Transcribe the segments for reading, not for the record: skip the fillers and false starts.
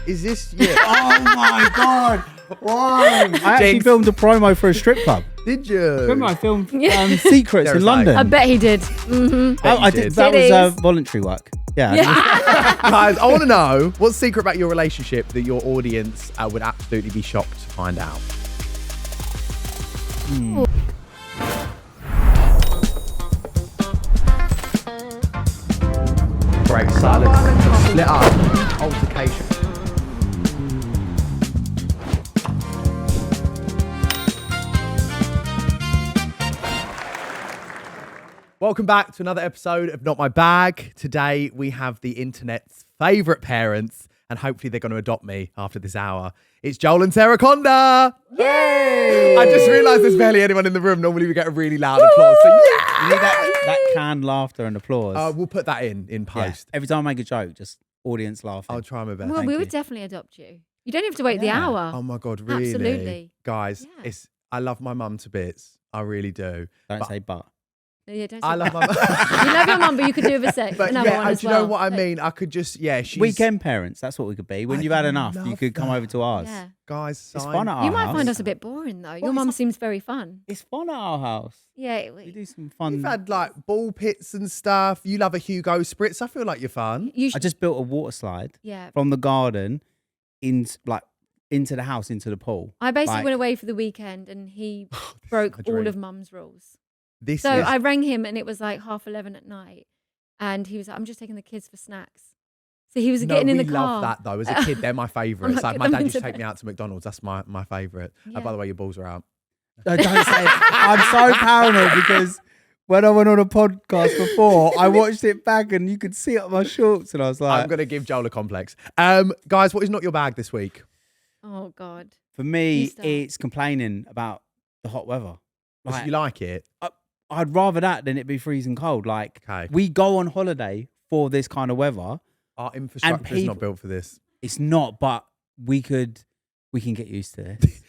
Is this you? Oh my God. Why? I actually filmed a promo for a strip club. Did you? Remember I filmed Secrets in London? I bet he did. Mm-hmm. I did. That was voluntary work. Yeah. Guys, I want to know what's the secret about your relationship that your audience would absolutely be shocked to find out. Great silence. Split up. Altercation. Welcome back to another episode of Not My Bag. Today we have the internet's favourite parents, and hopefully they're going to adopt me after this hour. It's Joel and Sarah Conder. Yay! I just realised there's barely anyone in the room. Normally we get a really loud applause. So yeah! You need that canned laughter and applause. We'll put that in post. Yeah. Every time I make a joke, just audience laughing. I'll try my best. Well, we would definitely adopt you. You don't have to wait the hour. Oh my God, really? Absolutely. Guys, I love my mum to bits. I really do. Don't say but. Yeah, don't say I love my mum. You love your mum, but you could do with another one as do well. You know what I mean? I could just, she's... Weekend parents, that's what we could be. When you've had enough, you could come over to ours. Yeah. Guys, it's fun at our house. You might find us a bit boring though. Your mum seems very fun. It's fun at our house. Yeah. We do some fun. You've had like ball pits and stuff. You love a Hugo Spritz. I feel like you're fun. I just built a water slide Yeah. from the garden into the house, into the pool. I basically went away for the weekend and he broke all of mum's rules. I rang him and it was like 11:30 at night. And he was like, I'm just taking the kids for snacks. So he was getting in the car. I love that though. As a kid, they're my favourites. Like my dad used to take me out to McDonald's. That's my favourite. Yeah. By the way, your balls are out. No, don't say it. I'm so paranoid because when I went on a podcast before, I watched it back and you could see it on my shorts and I was like... I'm going to give Joel a complex. Guys, what is not your bag this week? Oh, God. For me, it's complaining about the hot weather. You like it? I'd rather that than it be freezing cold. We go on holiday for this kind of weather. Our infrastructure is not built for this. It's not, but we can get used to this.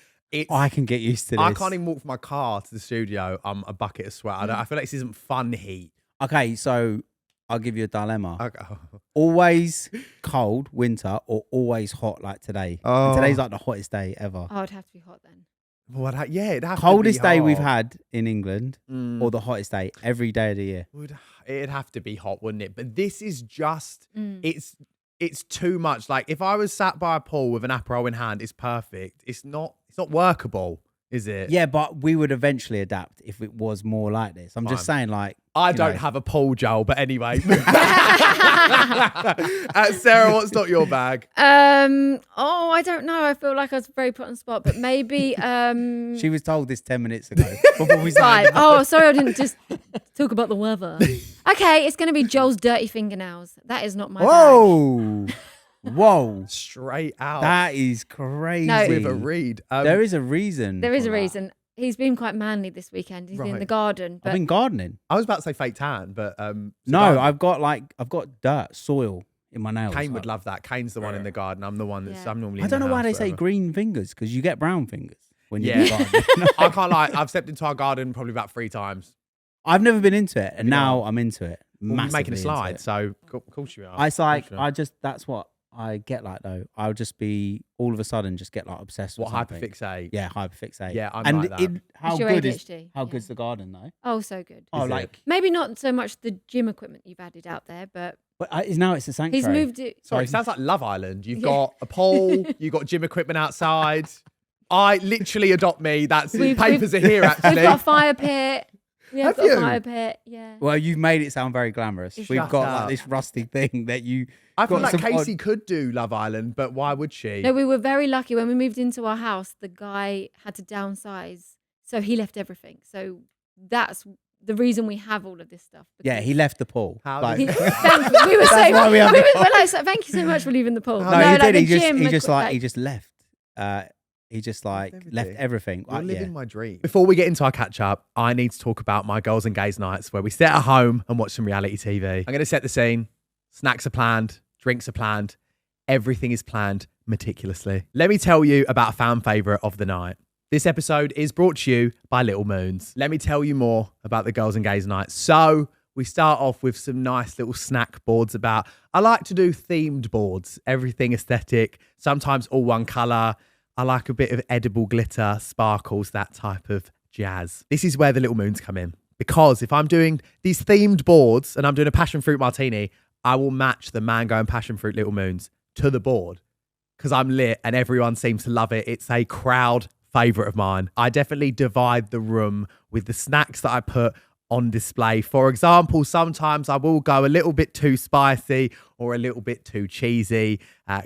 I can get used to this. I can't even walk from my car to the studio. I'm a bucket of sweat. I feel like this isn't fun heat. Okay, so I'll give you a dilemma. Okay. Always cold, winter, or always hot like today. Oh. And today's like the hottest day ever. Oh, it'd have to be hot then. Well, it'd have coldest to be day hot. we've had in England, or the hottest day every day of the year. It'd have to be hot, wouldn't it? But this is just, it's too much. Like if I was sat by a pool with an Aperol in hand, it's perfect. It's not workable, is it? Yeah, but we would eventually adapt if it was more like this. I'm just saying, I don't have a pool, Joel, but anyway. Sarah, what's not your bag? I don't know. I feel like I was very put on the spot, but maybe She was told this 10 minutes ago. Before we right. Oh, sorry, I didn't just talk about the weather. Okay, it's gonna be Joel's dirty fingernails. That is not my bag. Whoa. Straight out. That is crazy. No. With a read. There is a reason. There is a reason. He's been quite manly this weekend. He's been in the garden. But I've been gardening. I was about to say fake tan, but no, I've got dirt, soil in my nails. Kane would love that. Kane's the one in the garden. I'm the one that's I'm normally. I don't know why they say green fingers because you get brown fingers when you garden. I can't lie. I've stepped into our garden probably about 3 times. I've never been into it, and now I'm into it. Well, you're making a slide, so of course you are. That's what I get like though. I'll just be all of a sudden just get like obsessed with something. Hyperfixate. Yeah, hyperfixate. Yeah, I'm like that. How good's the garden though? Oh, so good. Maybe not so much the gym equipment you've added out there, but now it's a sanctuary. He's moved it. Sorry, it sounds like Love Island. You've got a pole, you've got gym equipment outside. I literally adopt me. Papers are here actually. We've got a fire pit. Have you? A fire pit, yeah. Well, you've made it sound very glamorous. We've got like this rusty thing that you... I feel like Kaci could do Love Island, but why would she? No, we were very lucky. When we moved into our house, the guy had to downsize. So he left everything. So that's the reason we have all of this stuff. Yeah, he left the pool. Thank you. We were saying, thank you so much for leaving the pool. No, he did. He just left. He just left everything. You're living my dream. Before we get into our catch up, I need to talk about my girls and gays nights where we sit at home and watch some reality TV. I'm going to set the scene. Snacks are planned. Drinks are planned. Everything is planned meticulously. Let me tell you about a fan favourite of the night. This episode is brought to you by Little Moons. Let me tell you more about the girls and gays night. So we start off with some nice little snack boards about. I like to do themed boards, everything aesthetic, sometimes all one colour. I like a bit of edible glitter, sparkles, that type of jazz. This is where the little moons come in. Because if I'm doing these themed boards and I'm doing a passion fruit martini, I will match the mango and passion fruit little moons to the board because I'm lit and everyone seems to love it. It's a crowd favourite of mine. I definitely divide the room with the snacks that I put on display. For example, sometimes I will go a little bit too spicy or a little bit too cheesy.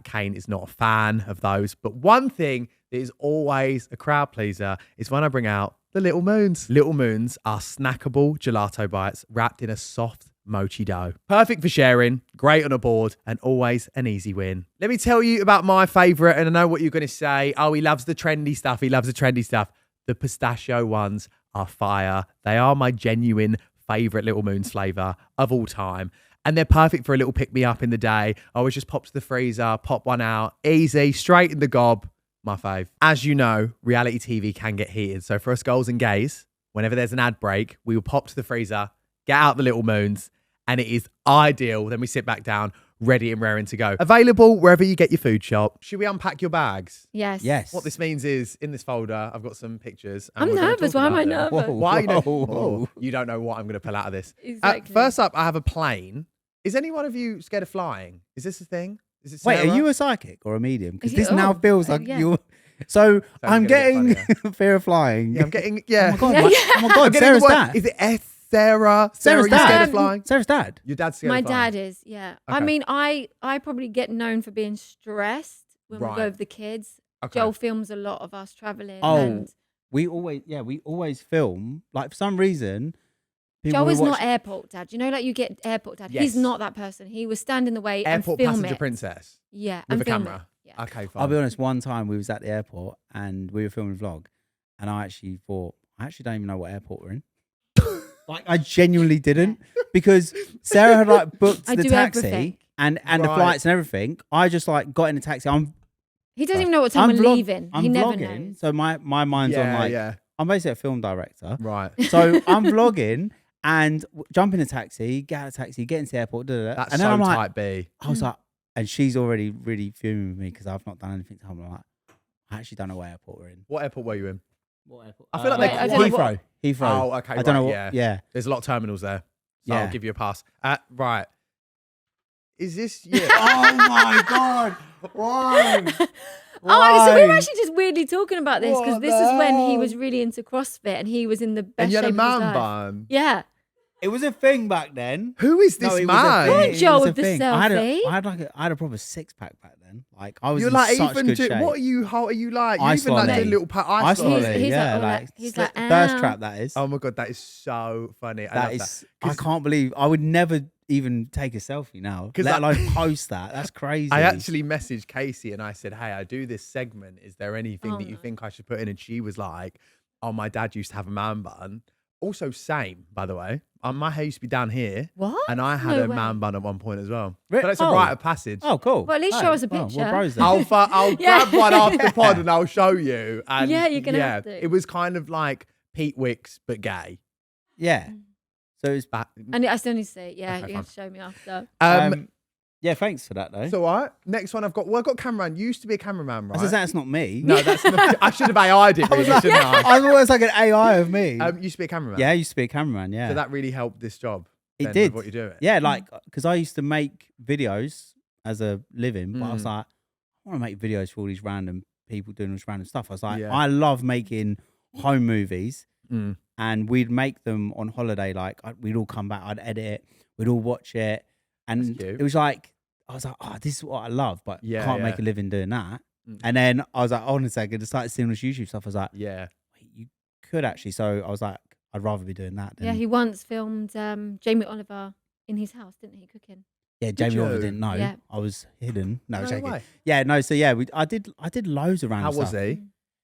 Kane is not a fan of those. But one thing that is always a crowd pleaser is when I bring out the little moons. Little moons are snackable gelato bites wrapped in a soft mochi dough. Perfect for sharing, great on a board, and always an easy win. Let me tell you about my favourite, and I know what you're going to say. Oh, he loves the trendy stuff. He loves the trendy stuff. The pistachio ones are fire. They are my genuine favourite Little Moons flavour of all time. And they're perfect for a little pick-me-up in the day. I always just pop to the freezer, pop one out. Easy, straight in the gob. My fave. As you know, reality TV can get heated. So for us girls and gays, whenever there's an ad break, we will pop to the freezer, get out the Little Moons, and it is ideal. Then we sit back down, ready and raring to go. Available wherever you get your food shop. Should we unpack your bags? Yes. Yes. What this means is, in this folder, I've got some pictures. I'm nervous. Why am I nervous? Why? Whoa. You don't know what I'm going to pull out of this. Exactly. First up, I have a plane. Is any one of you scared of flying? Is this a thing? Is it Wait, Sarah? are you a psychic or a medium? Because Is this it- now oh, feels like yeah. you're. So I'm gonna getting fear of flying. Yeah, I'm getting, yeah. Oh my god! Yeah, yeah. Oh my god! I'm getting Sarah's the word. dad. Is it Sarah? Sarah's you scared dad. of flying? Sarah's dad. Your dad's scared My of flying? dad is, yeah. I Okay. mean, I probably get known for being stressed when we Right. go with the kids. Okay. Joel films a lot of us traveling. Oh, and we always film. Like for some reason, people Joel will is watch- not airport dad. You know, like you get airport dad. Yes. He's not that person. He would stand in the way Airport and film passenger it. princess Yeah, with and a film camera. It. Yeah. Okay, fine. I'll be honest. One time we was at the airport and we were filming a vlog, and I actually thought I actually don't even know what airport we're in. Like I genuinely didn't because Sarah had like booked I the do taxi everything. and the Right. flights and everything. I just like got in a taxi. He doesn't even know what time we're leaving. I'm He never vlogging, knows. so my mind's on like yeah. I'm basically a film director. Right. So I'm vlogging and jump in a taxi, get out of the taxi, get into the airport, That's and then so I'm like, type B. I was like, and she's already really fuming with me because I've not done anything to her. I'm like, I actually don't know what airport we're in. What airport were you in? What airport? I feel like Wait, they're I don't know quite... Heathrow. Oh, okay. I don't know what. Yeah. Yeah. There's a lot of terminals there. So Yeah. I'll give you a pass. Right. Is this you? Oh my god! Why? Oh, so we were actually just weirdly talking about this because What this the is when he hell? was really into CrossFit and he was in the best And you had a shape of his man life. bun. Yeah. It was a thing back then. Who is this No, it was a man? thing. Go on, It Joel, was a with the thing. selfie. I had a proper 6-pack back then. Like I was You're in like such even good do, shape. what are you? How are you like? You Ice even like lolly. did a little Ice lolly, He's yeah, like, like he's slip- like, thirst "Ah." trap. That is. Oh my god, that is so funny. I That love is. that. I can't believe I would never even take a selfie now, 'Cause let I- alone post that. That's crazy. I actually messaged Casey and I said, hey, I do this segment. Is there anything Oh, that you no. think I should put in? And she was like, oh, my dad used to have a man bun. Also, same, by the way. My hair used to be down here. What? And I had No a way. man bun at one point as well. Re- So that's a oh. rite of passage. Oh, cool. Well, at least show us a picture. We're bros then. I'll Yeah. grab one after the pod and I'll show you. And Yeah, you're gonna have to. It was kind of like Pete Wicks, but gay. Yeah. So it's But, And I still need to see it. Yeah, Okay, you have to show me after. yeah. Thanks for that though. it's all right. Next one I've got cameraman. You used to be a cameraman, I right? said that's not me. No, that's not. I should have AI'd it, really, shouldn't I? I was always like an AI of me. Used to be a cameraman. Yeah, I used to be a cameraman. Yeah. So that really helped this job. It then, did. with what you're doing. Yeah, like because I used to make videos as a living, but I was Mm. like, I want to make videos for all these random people doing this random stuff. I was like, Yeah. I love making home movies, Mm. and we'd make them on holiday. Like we'd all come back, I'd edit it, we'd all watch it, and That's cute. it was like I was like, oh, this is what I love, but Yeah, can't yeah. make a living doing that. Mm. And then I was like, hold on a second, I started seeing all this YouTube stuff. I was like, Yeah. wait, you could actually. So I was like, I'd rather be doing that. Than, Yeah, he once filmed Jamie Oliver in his house, didn't he? Cooking. Yeah, Jamie Oliver you? didn't know. Yeah. I was hidden. No, No joking. way. Yeah, no. So yeah, I did loads of random How stuff. was he?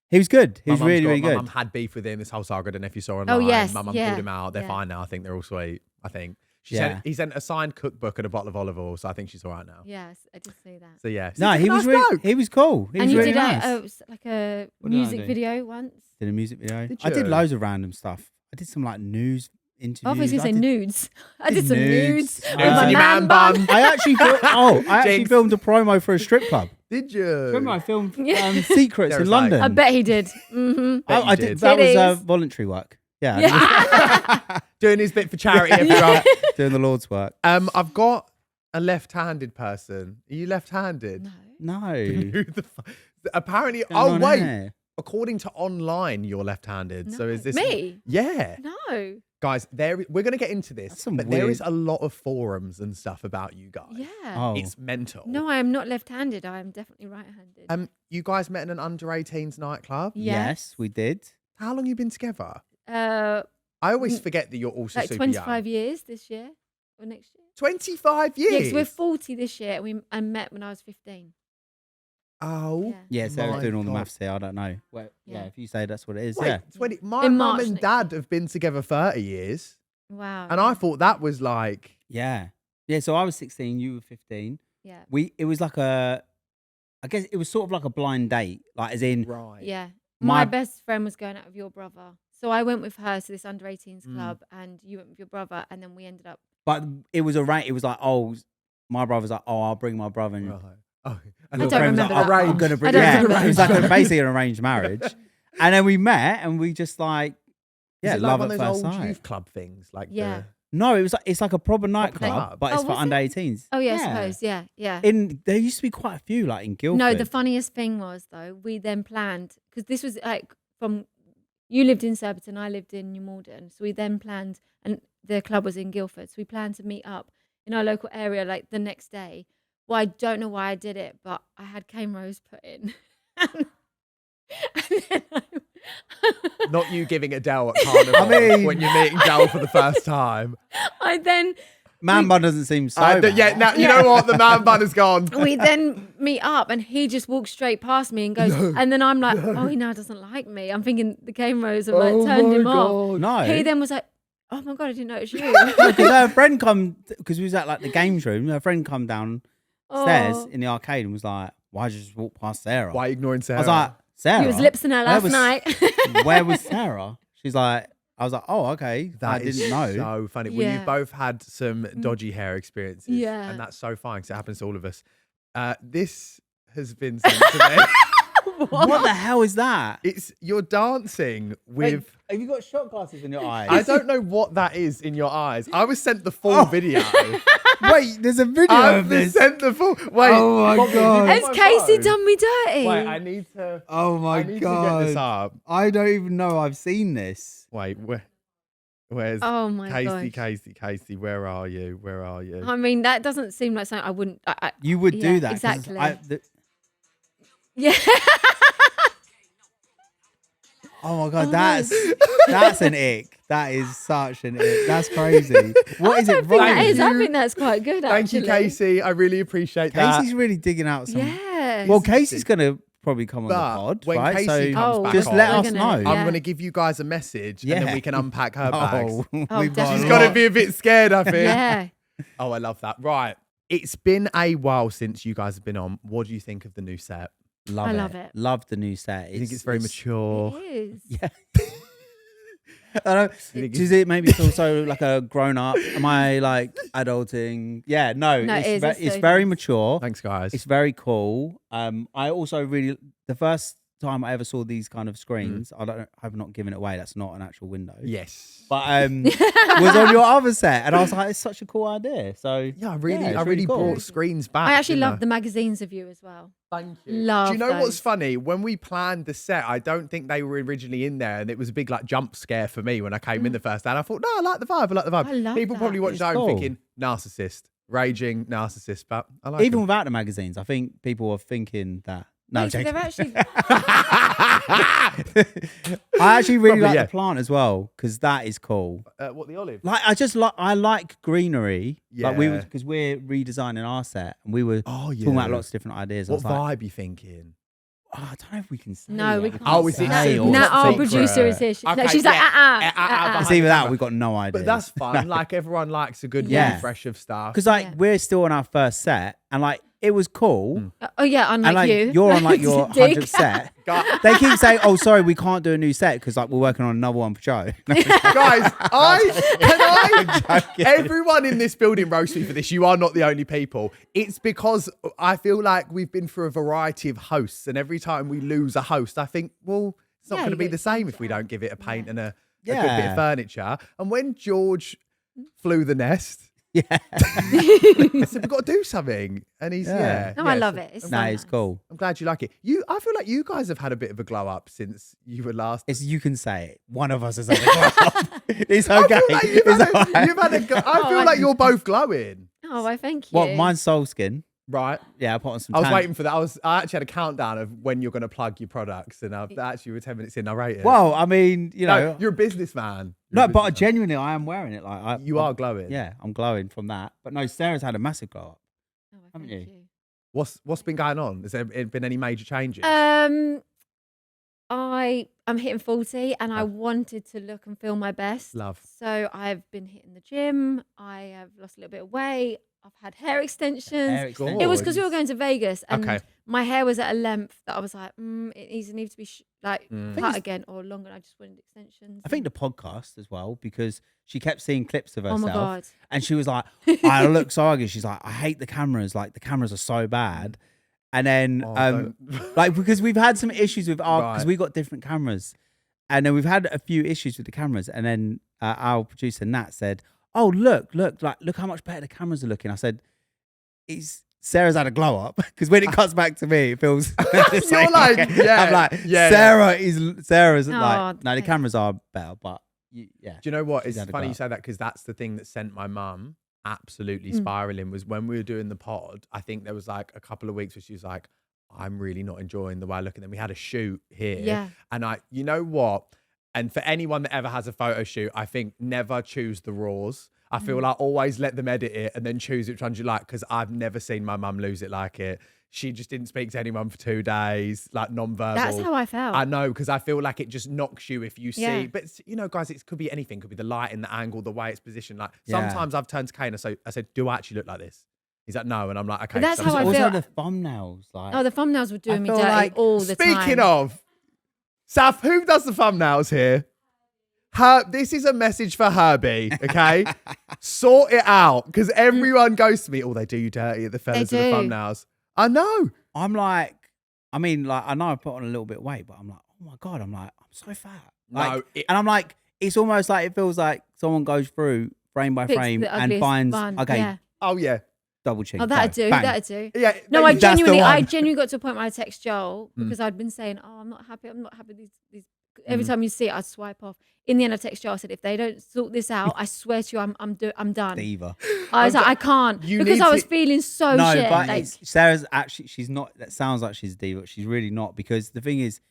He was good. He was My mum's really, got- really My good. mum had beef with him this whole saga. I don't know if you saw online. Oh, yes, My mum yeah, pulled him out. They're yeah. fine now. I think they're all sweet. I think. Yeah. He sent a signed cookbook and a bottle of olive oil, so I think she's all right now. Yes, I did see that. So yeah. No, He's he a was nice really, bloke. he was cool. He And was you really did nice. like a What did I music do? video once. Did a music video. Did I did you? loads of random stuff. I did some like news interviews. I was going to say nudes. I did some nudes. With Nudes my in your man bun. I actually filmed a promo for a strip club. Did you? Remember I filmed Secrets in London? I bet he did. Mm-hmm. I did. That was voluntary work. Yeah. Doing his bit for charity, everyone. Doing the Lord's work. I've got a left-handed person. Are you left-handed? No. Who the fuck? Apparently, according to online, you're left-handed. No. So is this me? Yeah. No. Guys, we're going to get into this, but there is a lot of forums and stuff about you guys. Yeah. It's mental. No, I am not left-handed. I am definitely right-handed. You guys met in an under-18s nightclub? Yes, we did. How long have you been together? I always forget that you're also like super 25 young. years this year or next year. 25 years? Yeah, because we're 40 this year and I met when I was 15. Oh. Yeah, Sarah's doing all the God. maths here. I don't know. Well, yeah, if you say that's what it is, Wait, yeah. 20, my mum and dad have been together 30 years. Wow. And I thought that was like... Yeah. Yeah, so I was 16, you were 15. Yeah. It was like I guess it was sort of like a blind date. Like as in... Right. Yeah. My best friend was going out with your brother. So I went with her to this under 18s club and you went with your brother and then we ended up... But it was it was like, my brother's like, I'll bring my brother. And Right. Oh, I don't remember that. I'm gonna bring, it was like basically an arranged marriage. And then we met and we just like, Is it love like one at of those first old sight. youth club things? Like No, it's like a proper nightclub, club? but it's for was under it? 18s. Oh, yeah, I suppose. Yeah, yeah. There used to be quite a few, like in Guildford. No, the funniest thing was, though, we then planned, because this was like from, you lived in Surbiton, I lived in New Malden. So we then planned, and the club was in Guildford. So we planned to meet up in our local area like the next day. Well, I don't know why I did it, but I had cane rows put in. and then Not you giving Adele at Carnival when you're meeting Joel for the first time. Man bun doesn't seem so bad. You know what? The man bun is gone. We then meet up and he just walks straight past me and goes, and then I'm like, oh, he now doesn't like me. I'm thinking the cane rows have like turned him off. No. He then was like, oh my God, I didn't notice you. Because her friend because we was at like the games room, her friend come downstairs in the arcade and was like, why'd you just walk past Sarah? Why ignoring Sarah? I was like, Sarah? He was lipsing her last night. Where was Sarah? She's like, I was like, oh, okay. I didn't know. So funny. Well, you've both had some dodgy hair experiences. Yeah. And that's so fine because it happens to all of us. This has been sent to me. What the hell is that? You're dancing with... Have you got shot glasses in your eyes? I don't know what that is in your eyes. I was sent the full video. Wait, there's a video I've of been this. sent the full... Wait. Oh my God. Has Kaci done me dirty? Wait, I need to... Oh my God. God. To get this up. I don't even know I've seen this. Wait, where's... Oh my God. Kaci, where are you? Where are you? I mean, that doesn't seem like something I wouldn't... You would do that. Exactly. Yeah. Oh my God, that's an ick. That is such an ick. That's crazy. What is it? I think that's quite good, Thank you, Kaci. I really appreciate that. Kaci's really digging out some... Yeah. Well, Kaci's going to probably come on the pod, when right? Kaci comes back just on, let us know. I'm going to give you guys a message and then we can unpack her bags. She's got to be a bit scared, I think. Yeah. Oh, I love that. Right. It's been a while since you guys have been on. What do you think of the new set? I love it. Love the new set. I think it's very mature. It is. Yeah. Does it make me feel so like a grown up? Am I like adulting? Yeah, no. It's very mature. Thanks, guys. It's very cool. I also really, the first time I ever saw these kind of screens, I've not given it away. That's not an actual window. Yes. But was on your other set, and I was like, it's such a cool idea. So yeah, I really cool. brought screens back. I actually love the magazines of you as well. Thank you. Love. Do you know those. what's funny? When we planned the set, I don't think they were originally in there, and it was a big like jump scare for me when I came in the first day. And I thought, no, I like the vibe. I like the vibe. I love People that. probably watched It's that cool. and thinking narcissist, raging narcissist, but I like even them. without the magazines, I think people are thinking that. No, Wait, so they're actually. I actually really like the plant as well because that is cool. What, the olive? Like I like greenery. Yeah. Like because we're redesigning our set and we were talking about lots of different ideas. What vibe you thinking? I don't know if we can say. No, we it. can't. Oh, is it say or Now our secret? producer is here. Okay, She's like, It's either that or we've got no idea. But that's fun. Like everyone likes a good Yeah. refresh of stuff. Because we're still on our first set and like it was cool. Oh yeah, unlike you. You're on like your 100th set. They keep saying, "Oh, sorry, we can't do a new set because like we're working on another one for Joe." Guys, everyone in this building roast me for this. You are not the only people. It's because I feel like we've been through a variety of hosts, and every time we lose a host, I think, well, it's not going to be the same if we don't give it a paint and a good bit of furniture. And when George flew the nest, I said, we've got to do something. And he's, No, I love it. It's it's cool. I'm glad you like it. I feel like you guys have had a bit of a glow up since you were last. You can say it. One of us has had a glow up. It's okay. I feel like you're both glowing. Oh, well, thank you. Well, mine's Soul Skin. Right. Yeah, I put on some I was waiting for that. I actually had a countdown of when you're going to plug your products, and actually we're 10 minutes in. I rate it. Well, I mean, you know, you're a businessman. But genuinely, I am wearing it. Like you are glowing. Yeah, I'm glowing from that. But no, Sarah's had a massive glow up. Oh, well, haven't you? What's been going on? Has there been any major changes? I'm hitting 40 and I wanted to look and feel my best. Love. So I've been hitting the gym. I have lost a little bit of weight. I've had hair extensions. It was because we were going to Vegas and my hair was at a length that I was like, it needs to be cut again or longer. I just wanted extensions. I think the podcast as well, because she kept seeing clips of herself. Oh my God. And she was like, I look so ugly. She's like, I hate the cameras. Like the cameras are so bad. And then, because we've had some issues with because we got different cameras. And then we've had a few issues with the cameras. And then our producer, Nat, said, oh, look how much better the cameras are looking. I said, Sarah's had a glow up because when it cuts back to me, it feels you're like, I'm like, Sarah's like, no, the cameras are better, but yeah. Do you know what? It's funny you say that because that's the thing that sent my mum absolutely spiraling was when we were doing the pod. I think there was like a couple of weeks where she was like, I'm really not enjoying the way I look. And then we had a shoot here. Yeah. And you know what? And for anyone that ever has a photo shoot, I think never choose the raws. I feel like always let them edit it and then choose which ones you like, because I've never seen my mum lose it like it. She just didn't speak to anyone for 2 days, like non-verbal. That's how I felt. I know, because I feel like it just knocks you if you see. But, you know, guys, it could be anything. It could be the lighting, the angle, the way it's positioned. Like sometimes I've turned to Kane and I said, do I actually look like this? He's like, no. And I'm like, okay. But that's how I feel. Also the thumbnails. Like, the thumbnails were doing me dirty all the time. Speaking of, Saf, who does the thumbnails here? This is a message for Herbie, okay? Sort it out, because everyone goes to me, they do you dirty at the fellas of the thumbnails. I know. I'm like, I know I put on a little bit of weight, but I'm like, oh my God, I'm so fat. And I'm like, it's almost like it feels like someone goes through frame by frame and finds, oh yeah. Double chin. Oh, that'd do. Yeah. No, I genuinely got to a point where I text Joel because I'd been saying, I'm not happy. These. Every time you see it, I swipe off. In the end, I text Joel. I said, if they don't sort this out, I swear to you, I'm done. Diva. I was like, I can't because I was feeling so shit. No, but Sarah's actually, she's not. That sounds like she's a diva. But she's really not, because the thing is,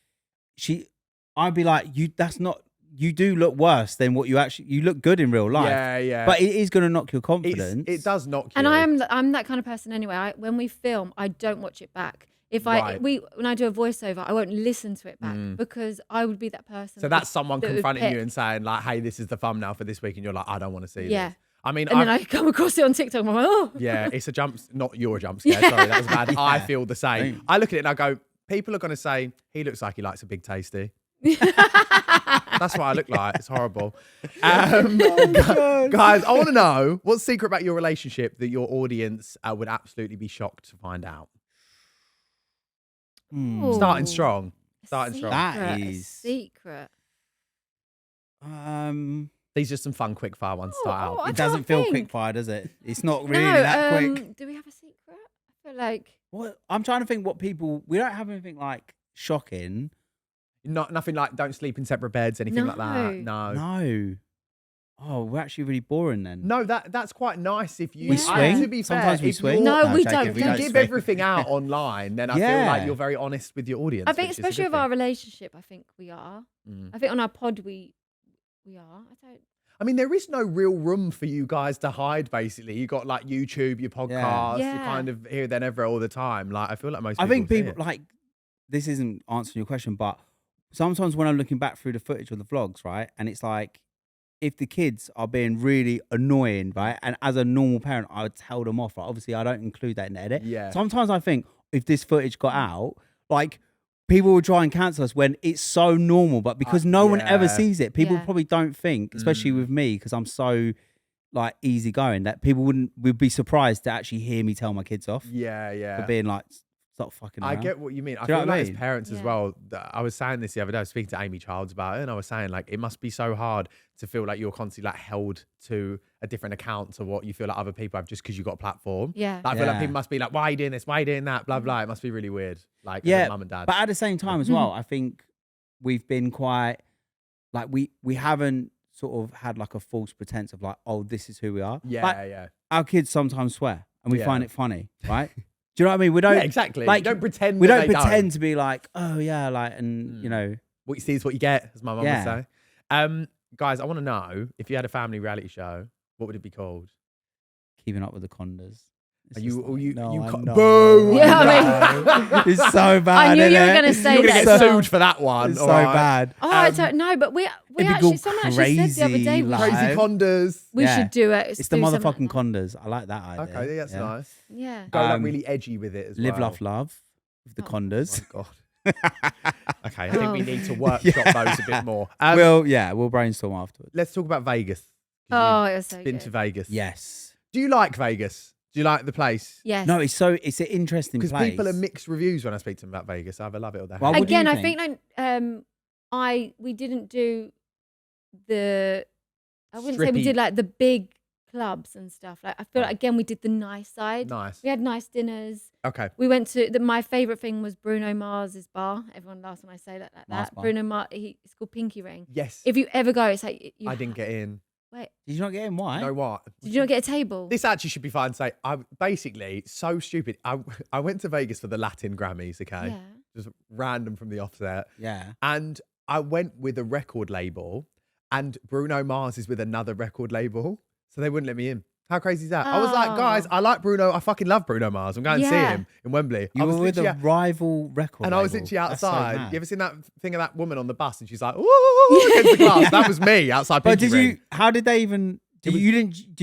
I'd be like, that's not. You do look worse than what you look good in real life. Yeah. But it is going to knock your confidence. It does knock you. And I'm that kind of person anyway. When we film, I don't watch it back. When I do a voiceover, I won't listen to it back because I would be that person. So that's someone confronting you and saying like, hey, this is the thumbnail for this week. And you're like, I don't want to see this. I mean, then I come across it on TikTok and I'm like, oh. Yeah, it's a not your jump scare. Sorry, that was bad. I feel the same. I look at it and I go, people are going to say, he looks like he likes a big tasty. That's what I look like. It's horrible. Guys, I want to know what's the secret about your relationship that your audience would absolutely be shocked to find out. Starting strong. That is a secret. These are some fun quick fire ones to start out. It doesn't feel quick fire, does it? It's not really that quick. Do we have a secret? I feel like I'm trying to think what people. We don't have anything like shocking. Nothing like don't sleep in separate beds, anything like that. No. Oh, we're actually really boring then. No, that's quite nice if you... We swing? To be fair, sometimes we swing. No, we don't. If you give everything out online, then I feel like you're very honest with your audience. I think especially with our relationship, I think we are. I think on our pod, we are. I mean, there is no real room for you guys to hide, basically. You got like YouTube, your podcast, you're kind of here, then, ever, all the time. Like, I feel like most people... I think people, like, this isn't answering your question, but sometimes when I'm looking back through the footage of the vlogs, right, and it's like, if the kids are being really annoying, right? And as a normal parent, I would tell them off. Right? Obviously, I don't include that in the edit. Yeah. Sometimes I think if this footage got out, like people will try and cancel us when it's so normal, but because no one ever sees it, people probably don't think, especially with me, because I'm so like easygoing, that people would be surprised to actually hear me tell my kids off. Yeah. For being like, stop fucking around. I get what you mean. I Do you feel know what like I mean? as parents as well, I was saying this the other day, I was speaking to Amy Childs about it, and I was saying like, it must be so hard to feel like you're constantly like held to a different account to what you feel like other people have just because you've got a platform. Yeah. Like, I feel like people must be like, why are you doing this? Why are you doing that? Blah, blah. It must be really weird. Like, as a mum and dad. But at the same time as well, I think we've been quite, like, we haven't sort of had like a false pretense of like, oh, this is who we are. Yeah. Our kids sometimes swear and we find it funny, right? Do you know what I mean? We don't exactly. Like, you don't pretend. We don't pretend to be like, oh yeah, like, and you know, what you see is what you get, as my mum would say. Guys, I want to know, if you had a family reality show, what would it be called? Keeping Up with the Conders. Boom! Yeah, I mean, it's so bad. I knew you were going to say You're that. Get sued for that one. It's so bad. Oh, I don't know, but we actually, someone actually said the other day, Crazy Conders. We should do it. It's the motherfucking Conders. I like that idea. Okay, that's nice. Yeah. Go like really edgy with it as well. Live, laugh, love with the Conders. Oh my God. Okay, I think we need to workshop those a bit more. We'll brainstorm afterwards. Let's talk about Vegas. Oh, it was so Been good. to Vegas. Yes. Do you like Vegas? Do you like the place? Yes. No, it's an interesting place. Because people are mixed reviews when I speak to them about Vegas. I either love it or they hate Well, it. Again, I think we didn't do the. I wouldn't say we did like the big clubs and stuff. Like I feel like again we did the nice side. Nice. We had nice dinners. Okay. We went to my favorite thing was Bruno Mars's bar. Everyone laughs when I say that like Mars that. bar. Bruno Mars. It's called Pinky Ring. Yes. If you ever go, it's like I didn't get in. Wait. Did you not get in? Why? You know what? Did you not get a table? This actually should be fine to say. I basically so stupid. I went to Vegas for the Latin Grammys. Okay. Yeah. Just random from the offset. Yeah. And I went with a record label, and Bruno Mars is with another record label, so they wouldn't let me in. How crazy is that? I was like, guys, I like Bruno. I fucking love Bruno Mars. I'm going to see him in Wembley. You were with a rival record and label. I was literally outside. So you ever seen that thing of that woman on the bus, and she's like, ooh, against the glass? That was me outside. But Pinky Ring. how did they even? Did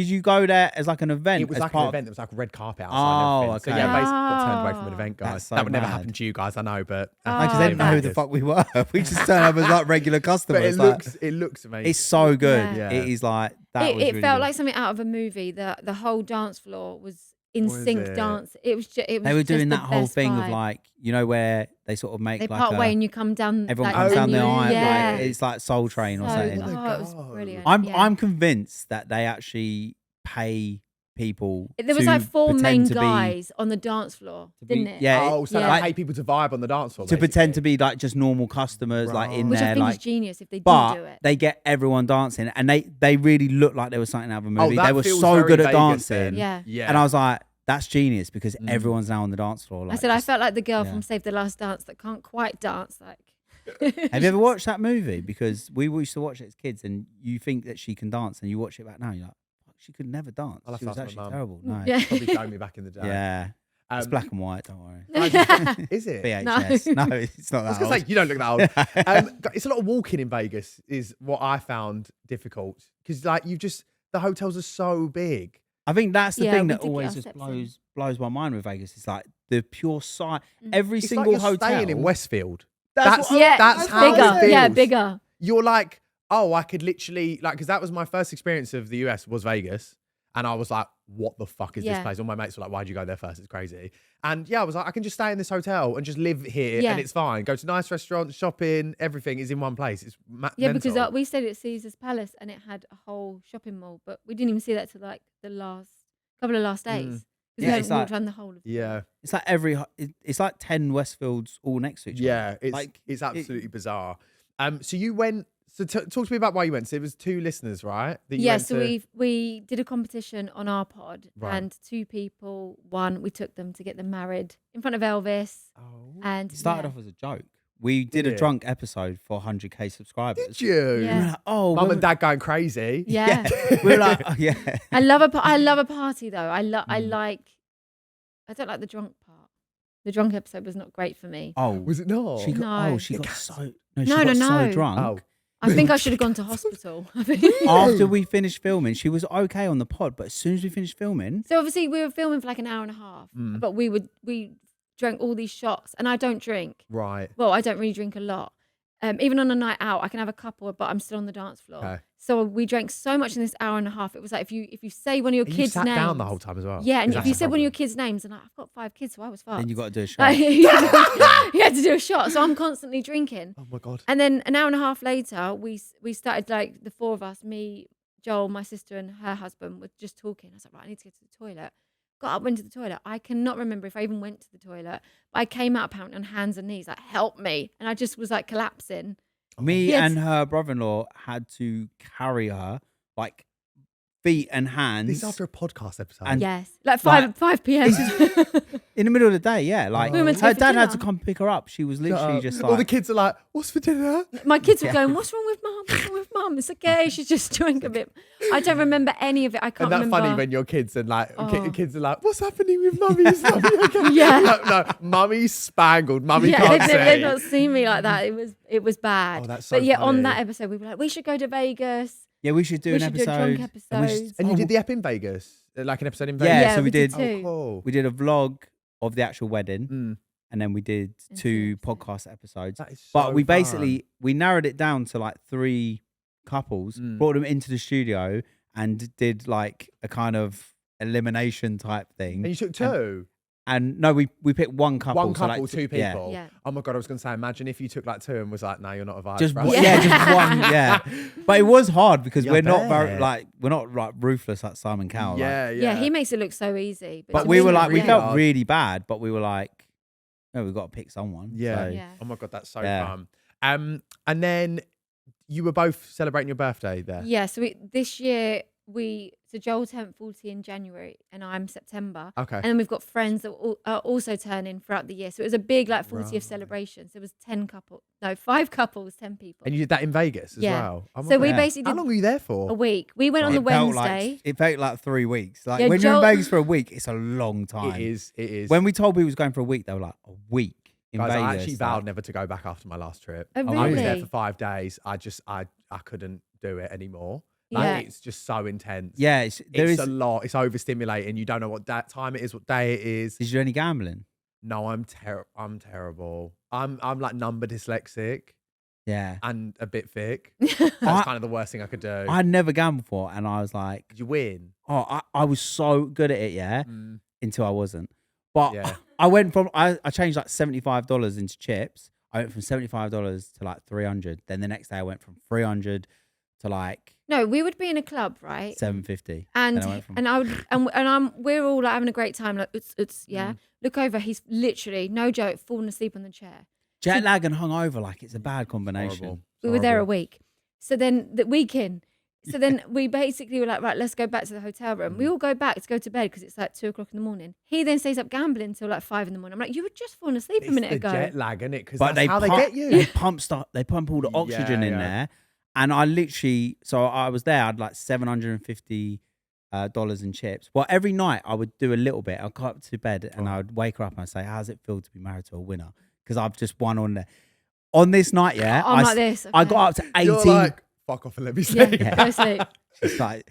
you go there as like an event? It was like an event. It was like a red carpet outside. Oh, and okay. So yeah, basically got turned away from an event, guys. So that would never mad. happen to you guys, I know, but Because they didn't know who the fuck we were. We just turned up as like regular customers. But it looks amazing. It's so good. Yeah. It is like that. It felt like something out of a movie. The whole dance floor was in sync dance. It was just, they were doing just that the whole best thing vibe. of like, you know, where they sort of make they like part way and you come down. everyone like, comes down and the you- aisle. Yeah. Like, it's like Soul Train or something. Oh, it was brilliant. I'm convinced that they actually pay people. There was to like four main pretend to be- guys on the dance floor, didn't it? Yeah. Oh, so Yeah. they pay people to vibe on the dance floor. To pretend to basically. be like just normal customers, like in Which there, I think like is genius if they do but do it. they get everyone dancing, and they really looked like they were something out of a movie. that They were feels so very good at Vegas dancing. then. Yeah. Yeah. And I was like, that's genius because everyone's now on the dance floor. Like, I said I just- felt like the girl yeah. from Save the Last Dance that can't quite dance. Like, Have you ever watched that movie? Because we used to watch it as kids, and you think that she can dance, and you watch it back now, you're like, fuck, she could never dance. I'll have She to was ask my actually mum. terrible. No. Yeah. Probably showed me back in the day. Yeah. It's black and white, don't worry. Is it? VHS. No, it's not I was that going to say, you don't look that old. It's a lot of walking in Vegas is what I found difficult. Because like the hotels are so big. I think that's the Yeah, thing we that did get always our just steps in. blows my mind with Vegas. It's like the pure sight. Every It's single like you're hotel. staying in Westfield. That's what- yeah, that's how bigger. it feels. Yeah, bigger. You're like, oh, I could literally, like, because that was my first experience of the US was Vegas. And I was like, what the fuck is this Yeah. place? All my mates were like, why'd you go there first? It's crazy. And yeah, I was like, I can just stay in this hotel and just live here Yeah. and it's fine. Go to nice restaurants, shopping, everything is in one place. It's Yeah, because mental. we stayed at Caesar's Palace and it had a whole shopping mall, but we didn't even see that till like the couple of last days. Because we Yeah, hadn't it's walked like- around the whole of the Yeah. It's like it's like 10 Westfields all next to each other. Yeah, it's Like, it's absolutely bizarre. So you went. So talk to me about why you went. So it was 2 listeners, right? That you Yeah, went so to- we did a competition on our pod, Right. and 2 people won. We took them to get them married in front of Elvis, Oh. and it started off as a joke. We did a it? drunk episode for 100k subscribers. Did you? Yeah. We were like, oh, Mum when and dad going crazy. Yeah. we were like, oh, yeah. I love a party though. I don't like the drunk part. The drunk episode was not great for me. Oh, Was it not? she got No. she It got can't- so No, she got no. so drunk. Oh. I think I should have gone to hospital. After we finished filming, she was okay on the pod, but as soon as we finished filming, so obviously we were filming for like an hour and a half, but we drank all these shots, and I don't drink. Right. Well, I don't really drink a lot. Even on a night out, I can have a couple, but I'm still on the dance floor. Okay. So we drank so much in this hour and a half. It was like if you say one of your kids' names, you sat down the whole time as well. Yeah, and if you said one of your kids' names, and I've got 5 kids, so I was fucked. Then you got to do a shot. You had to do a shot, so I'm constantly drinking. Oh my God. And then an hour and a half later, we started, like, the 4 of us, me, Joel, my sister, and her husband, were just talking. I was like, right, I need to go to the toilet. Got up, went to the toilet. I cannot remember if I even went to the toilet, but I came out apparently on hands and knees, like, help me. And I just was like collapsing. Me and her brother-in-law had to carry her, like, feet and hands. This is after a podcast episode. And yes, like 5 p.m. in the middle of the day, yeah. Like, her dad had to come pick her up. She was literally just like... All the kids are like, what's for dinner? My kids were going, what's wrong with mum? What's wrong with mum? It's okay. She's just drank a bit. I don't remember any of it. I can't remember. Isn't that funny when your kids and like kids are like, what's happening with mummy? Is mummy okay? Yeah. No, mummy's spangled. Mummy can't see. They've not seen me like that. It was bad. Oh, that's so funny. On that episode, we were like, we should go to Vegas. Yeah, we should do an episode. Do a drunk episode. And you did the ep in Vegas? Like an episode in Vegas? Yeah, so we did. Oh, cool. We did a vlog of the actual wedding. And then we did 2 podcast episodes. That is so but we fun. basically, we narrowed it down to like 3 couples, brought them into the studio and did like a kind of elimination type thing. And you took 2? And no, we picked 1 couple. One couple, so like, 2 people. Yeah. Oh my God, I was going to say, imagine if you took like 2 and was like, no, you're not a vibe. Just for us. just one, yeah. But it was hard because Yeah, we're not like ruthless like Simon Cowell. Yeah, he makes it look so easy. But we were like, we felt really bad, but we were like, no, we've got to pick someone. Yeah. So. Oh my God, that's so fun. And then you were both celebrating your birthday there. Yeah, so this year so Joel turned 40 in January and I'm September. Okay. And then we've got friends that are also turning throughout the year. So it was a big like 40th celebration. So it was 5 couples, 10 people. And you did that in Vegas as well? Oh my So God. we basically How long were you there for? A week. We went on the Wednesday. It felt like 3 weeks. Like when you're in Vegas for a week, it's a long time. It is. When we told we was going for a week, they were like, a week in Guys, Vegas. I actually vowed never to go back after my last trip. Oh, I was there really? for 5 days. I couldn't do it anymore. Yeah. It's just so intense. Yeah, it's a lot. It's overstimulating. You don't know what time it is, what day it is. Did you do any gambling? No, I'm terrible. I'm like number dyslexic. Yeah. And a bit thick. That's kind of the worst thing I could do. I'd never gambled before, and I was like, did you win? Oh, I was so good at it, until I wasn't. But Yeah. I went from I changed like $75 into chips. I went from $75 to like $300. Then the next day I went from $300 to like No, we would be in a club, right? $750. We're all like having a great time. Like it's Look over. He's literally, no joke, falling asleep on the chair. Jet lag and hungover, like it's a bad combination. We were there a week. So then the weekend. So then we basically were like, right, let's go back to the hotel room. We all go back to go to bed because it's like 2 o'clock in the morning. He then stays up gambling until like 5 in the morning. I'm like, you were just falling asleep a minute ago. Jet lag, isn't it? Because that's how they get you. They pump all the oxygen in there. And I literally, so I was there, I had like $750 in chips. Well, every night I would do a little bit. I'd go up to bed and I would wake her up and I'd say, how does it feel to be married to a winner? Because I've just won on there. On this night, I'm like this. Okay. I got up to 18. You're like, fuck off and let me sleep. Yeah, go sleep. She's like,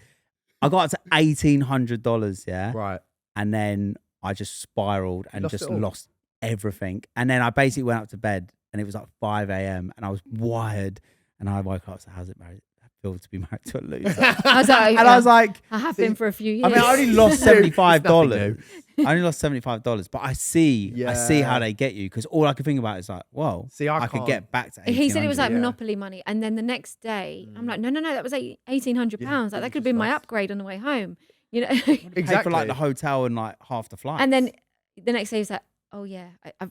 I got up to $1,800, yeah? Right. And then I just spiraled and just it all. lost everything. And then I basically went up to bed and it was like 5 a.m. and I was wired. And I woke up and said, how's it feel to be married to a loser? I was like, I have been for a few years. I mean, I only lost $75. I only lost $75, but I see how they get you because all I could think about is like, well, I could get back to 1,800. He said it was like Monopoly money, and then the next day, I'm like, no, that was £1,800. Like that could have been my upgrade on the way home, you know. Exactly. Pay for like the hotel and like half the flight. And then the next day he's like, oh yeah,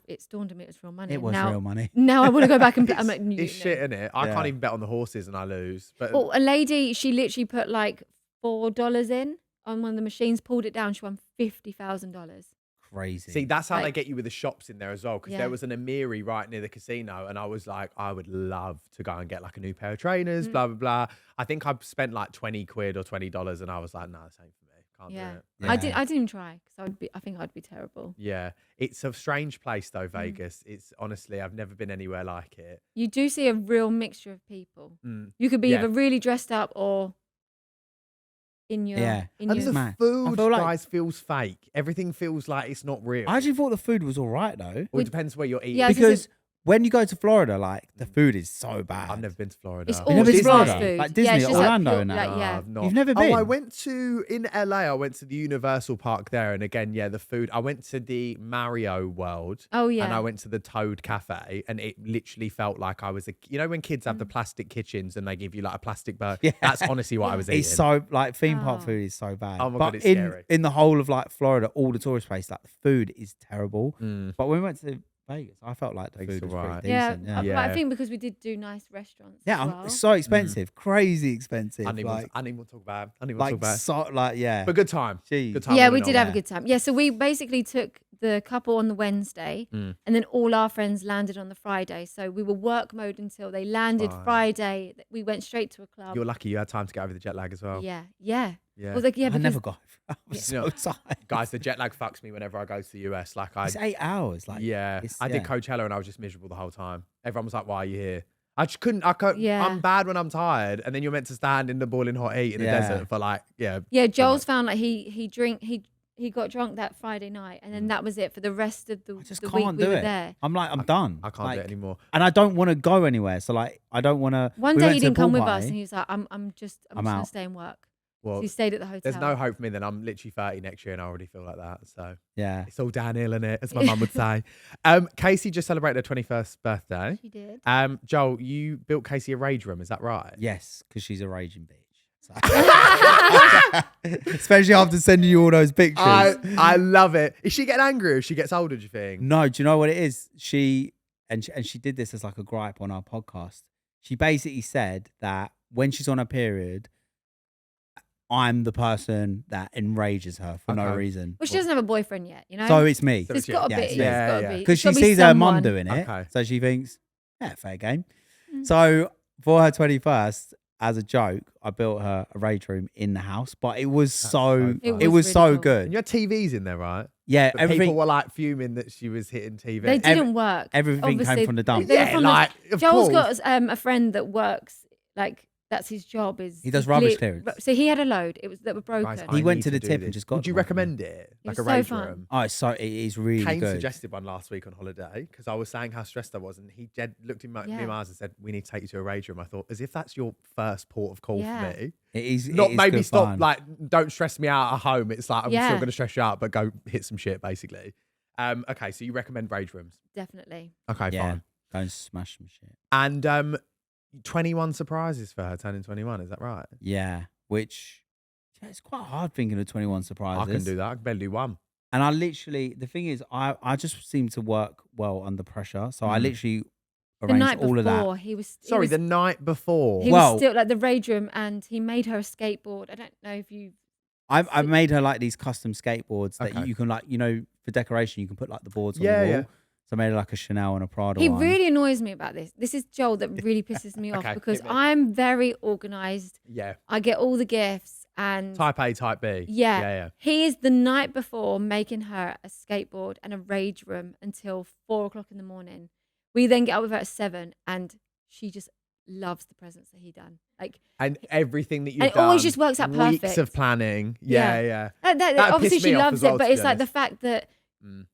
it's dawned on me it was real money. It was real money. Now I want to go back and play. I'm like, it's shit, isn't it? I can't even bet on the horses and I lose. But a lady, she literally put like $4 in on one of the machines, pulled it down, she won $50,000. Crazy. See, that's how they get you with the shops in there as well. Because there was an Amiri right near the casino, and I was like, I would love to go and get like a new pair of trainers, blah blah blah. I think I spent like 20 quid or $20, and I was like, no, this ain't for me. can't do it. Yeah. I didn't even try because I think I'd be terrible. Yeah. It's a strange place though, Vegas. It's honestly, I've never been anywhere like it. You do see a real mixture of people. You could be either really dressed up or in your the food, guys, feels fake. Everything feels like it's not real. I actually thought the food was all right though. Well, it depends where you're eating. Yeah, because when you go to Florida, like the food is so bad. I've never been to Florida. It's all fast food. Like Disney, Orlando, like and that. You've never been. Oh, I went to in LA. I went to the Universal Park there, and again, the food. I went to the Mario World. Oh yeah. And I went to the Toad Cafe, and it literally felt like I was when kids have the plastic kitchens and they give you like a plastic burger. Yeah. That's honestly what I was eating. It's so like theme park food is so bad. Oh my God, it's scary. In the whole of like Florida, all the tourist places, like the food is terrible. But when we went to Vegas, I felt like the food was pretty decent. But I think because we did do nice restaurants. Yeah, it's so expensive, crazy expensive. I didn't even want to talk about it. But good time. Jeez. Good time. Yeah, we did have a good time. Yeah, so we basically took the couple on the Wednesday, and then all our friends landed on the Friday. So we were work mode until they landed Friday. We went straight to a club. You're lucky you had time to get over the jet lag as well. Yeah. Well, I never got. I was so tired. Guys, the jet lag fucks me whenever I go to the US. Like it's 8 hours. Like I did Coachella and I was just miserable the whole time. Everyone was like, "Why are you here?" I just couldn't. I'm bad when I'm tired, and then you're meant to stand in the boiling hot heat in the desert for like Joel's found like he got drunk that Friday night, and then that was it for the rest of the week we were there. I'm done. I can't do it anymore, and I don't want to go anywhere. So like, I don't want to. One day he didn't come with us, and he was like, "I'm just gonna stay and work." Well, so he stayed at the hotel. There's no hope for me then. I'm literally 30 next year and I already feel like that. So yeah, it's all downhill, innit? As my mum would say. Kaci just celebrated her 21st birthday. She did. Joel, you built Kaci a rage room, is that right? Yes, because she's a raging bitch. So. Especially after sending you all those pictures. I love it. Is she getting angry as she gets older, do you think? No, do you know what it is? She did this as like a gripe on our podcast. She basically said that when she's on her period, I'm the person that enrages her for no reason. Well, she doesn't have a boyfriend yet, you know? So it's me. So it's got to be. Yeah. Because she sees her mum doing it. Okay. So she thinks, fair game. So for her 21st, as a joke, I built her a rage room in the house, but it was so good. And you had TVs in there, right? Yeah, but people were like fuming that she was hitting TV. They didn't work. Everything came from the dump. Joel's got a friend that works like. That's his job. He does rubbish clearance. So he had a load. That were broken. Guys, he went to the tip and just got. Would you recommend it? Like a rage room? Oh, it is really Kane good. suggested one last week on holiday because I was saying how stressed I was, and he looked in me in my eyes and said, "We need to take you to a rage room." I thought, as if that's your first port of call for me. It is not it is maybe stop fun. like don't stress me out at home. It's like I'm still going to stress you out, but go hit some shit basically. Okay, so you recommend rage rooms? Definitely. Okay, fine. Go and smash some shit. And 21 surprises for her turning 21, is that right? Yeah, which it's quite hard thinking of 21 surprises. I can do that. I can barely do one. And I literally, the thing is, I just seem to work well under pressure. So I literally arranged all of that. He was the night before. He was still like the rage room, and he made her a skateboard. I don't know if you. I made her like these custom skateboards that you can like, for decoration, you can put like the boards on the wall. Yeah. So I made like a Chanel and a Prada one. He really annoys me about this. This is Joel that really pisses me off because I'm very organised. Yeah. I get all the gifts and... Type A, type B. Yeah. He is the night before making her a skateboard and a rage room until 4 o'clock in the morning. We then get up with her at 7 and she just loves the presents that he done. And everything that you've done. It always just works out perfect. Weeks of planning. Yeah. Obviously she loves it, but it's like the fact that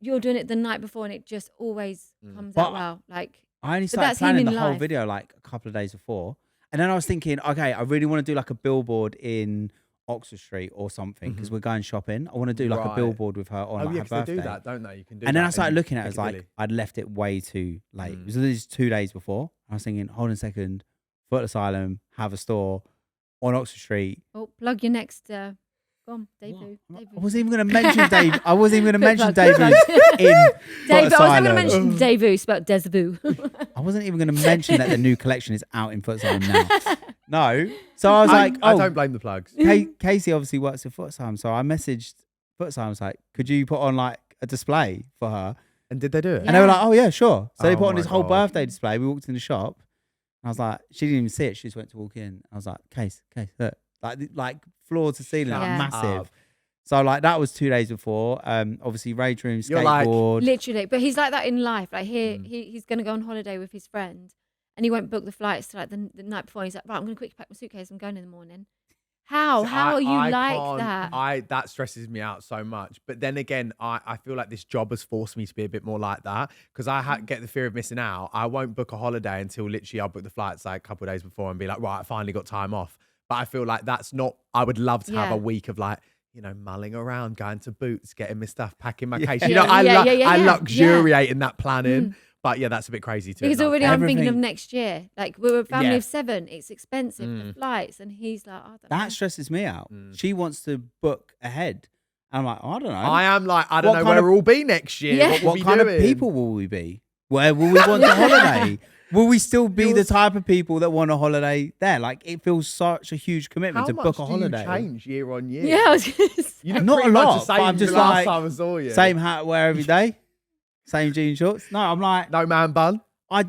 you're doing it the night before and it just always comes out well. I only started planning the whole video like a couple of days before. And then I was thinking, okay, I really want to do like a billboard in Oxford Street or something because we're going shopping. I want to do like a billboard with her on her birthday. They do that, don't they? You can do. And then I started looking at it, it was like I'd left it way too late. It was literally 2 days before. I was thinking, hold on a second, Foot Asylum, have a store on Oxford Street. Oh, plug your next... Go on, debut. I wasn't even going to mention Dave. I wasn't even going to mention Debut in Dave. I wasn't going to mention Debut, spelled Desvu. I wasn't even going to mention that the new collection is out in Foot Asylum now. No. So I was like, I don't blame the plugs. Kaci obviously works at Foot Asylum. So I messaged Foot Asylum. I was like, could you put on like a display for her? And did they do it? And they were like, oh yeah, sure. So they put on this whole birthday display. We walked in the shop. And I was like, she didn't even see it. She just went to walk in. I was like, Case, look. Like floor to ceiling, like massive. So like that was 2 days before. Obviously rage room, You're like- skateboard. Literally, but he's like that in life. Like he's going to go on holiday with his friend, and he won't book the flights to like the night before. He's like, right, I'm going to quickly pack my suitcase. I'm going in the morning. How are you like that? That stresses me out so much. But then again, I feel like this job has forced me to be a bit more like that because I get the fear of missing out. I won't book a holiday until literally I'll book the flights like a couple of days before and be like, right, I finally got time off. But I feel like that's not, I would love to have a week of like, you know, mulling around, going to Boots, getting my stuff, packing my case. You know, I luxuriate in that planning. But yeah, that's a bit crazy too. Because already I'm thinking of next year. Like we're a family of 7. It's expensive, the flights. And he's like, oh, that stresses me out. She wants to book ahead. I'm like, I don't know. I am like, I don't know where we'll be next year. Yeah. What kind of people will we be? Where will we want to holiday? Will we still be the type of people that want a holiday there? Like it feels such a huge commitment to book a holiday. How much do you change year on year? Yeah, I was gonna say. You not a lot, but I'm just like, time I saw you. Same hat wear every day, same jean shorts. No, I'm like, no man bun. No.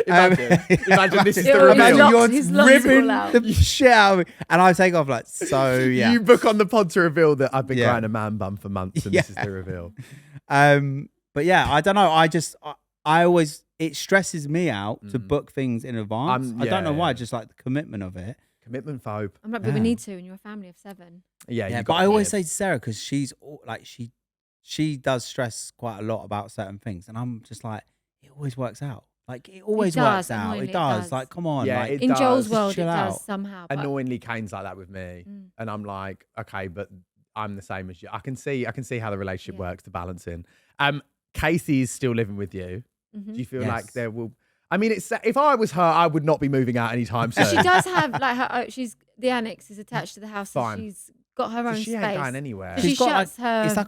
Imagine this is the reveal. You're ripping the shit out of me. And I take off like, so yeah. You book on the pod to reveal that I've been growing a man bun for months and this is the reveal. But yeah, I don't know. I always, it stresses me out to book things in advance. I don't know why, just like the commitment of it. Commitment phobe. I'm like, but we need to, and you're a family of 7. Yeah, but I always say to Sarah, because she's like, she does stress quite a lot about certain things. And I'm just like, it always works out. Like, it always works out. It does. Like, come on. Yeah, like, in Joel's world, it out. does somehow. Annoyingly, Kane's like that with me. And I'm like, okay, but I'm the same as you. I can see how the relationship works, the balancing. Kaci is still living with you. Do you feel like there will... I mean, if I was her, I would not be moving out anytime soon. She does have like her. The annex is attached to the house. Fine. So she's got her own space. She ain't going anywhere. So she shuts her. It's like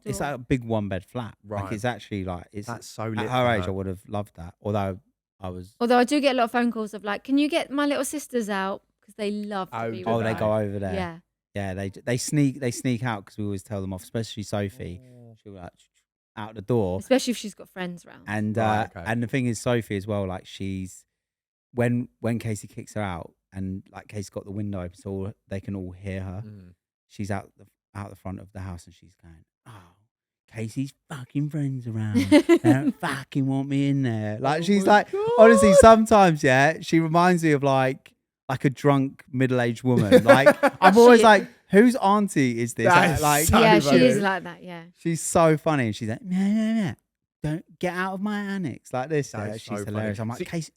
it's like a big 1-bed flat. Right. Like it's actually like that's so lit. At her age, I would have loved that. Although I do get a lot of phone calls of like, can you get my little sisters out because they love to be with they go over there. Yeah. Yeah, they sneak out because we always tell them off, especially Sophie. She'll like out the door, especially if she's got friends around. And and the thing is, Sophie as well. Like she's when Kaci kicks her out, and like Kaci's got the window open so they can all hear her. She's out the front of the house, and she's going, "Oh, Kaci's fucking friends around. They don't fucking want me in there." Like she's like, God. Honestly, sometimes she reminds me of like a drunk middle-aged woman. Like I'm always like, whose auntie is this? Like, so yeah, funny. She is like that. Yeah, she's so funny. She's like, yeah, don't get out of my annex like this. Yeah, she's so hilarious. I'm like, Kaci,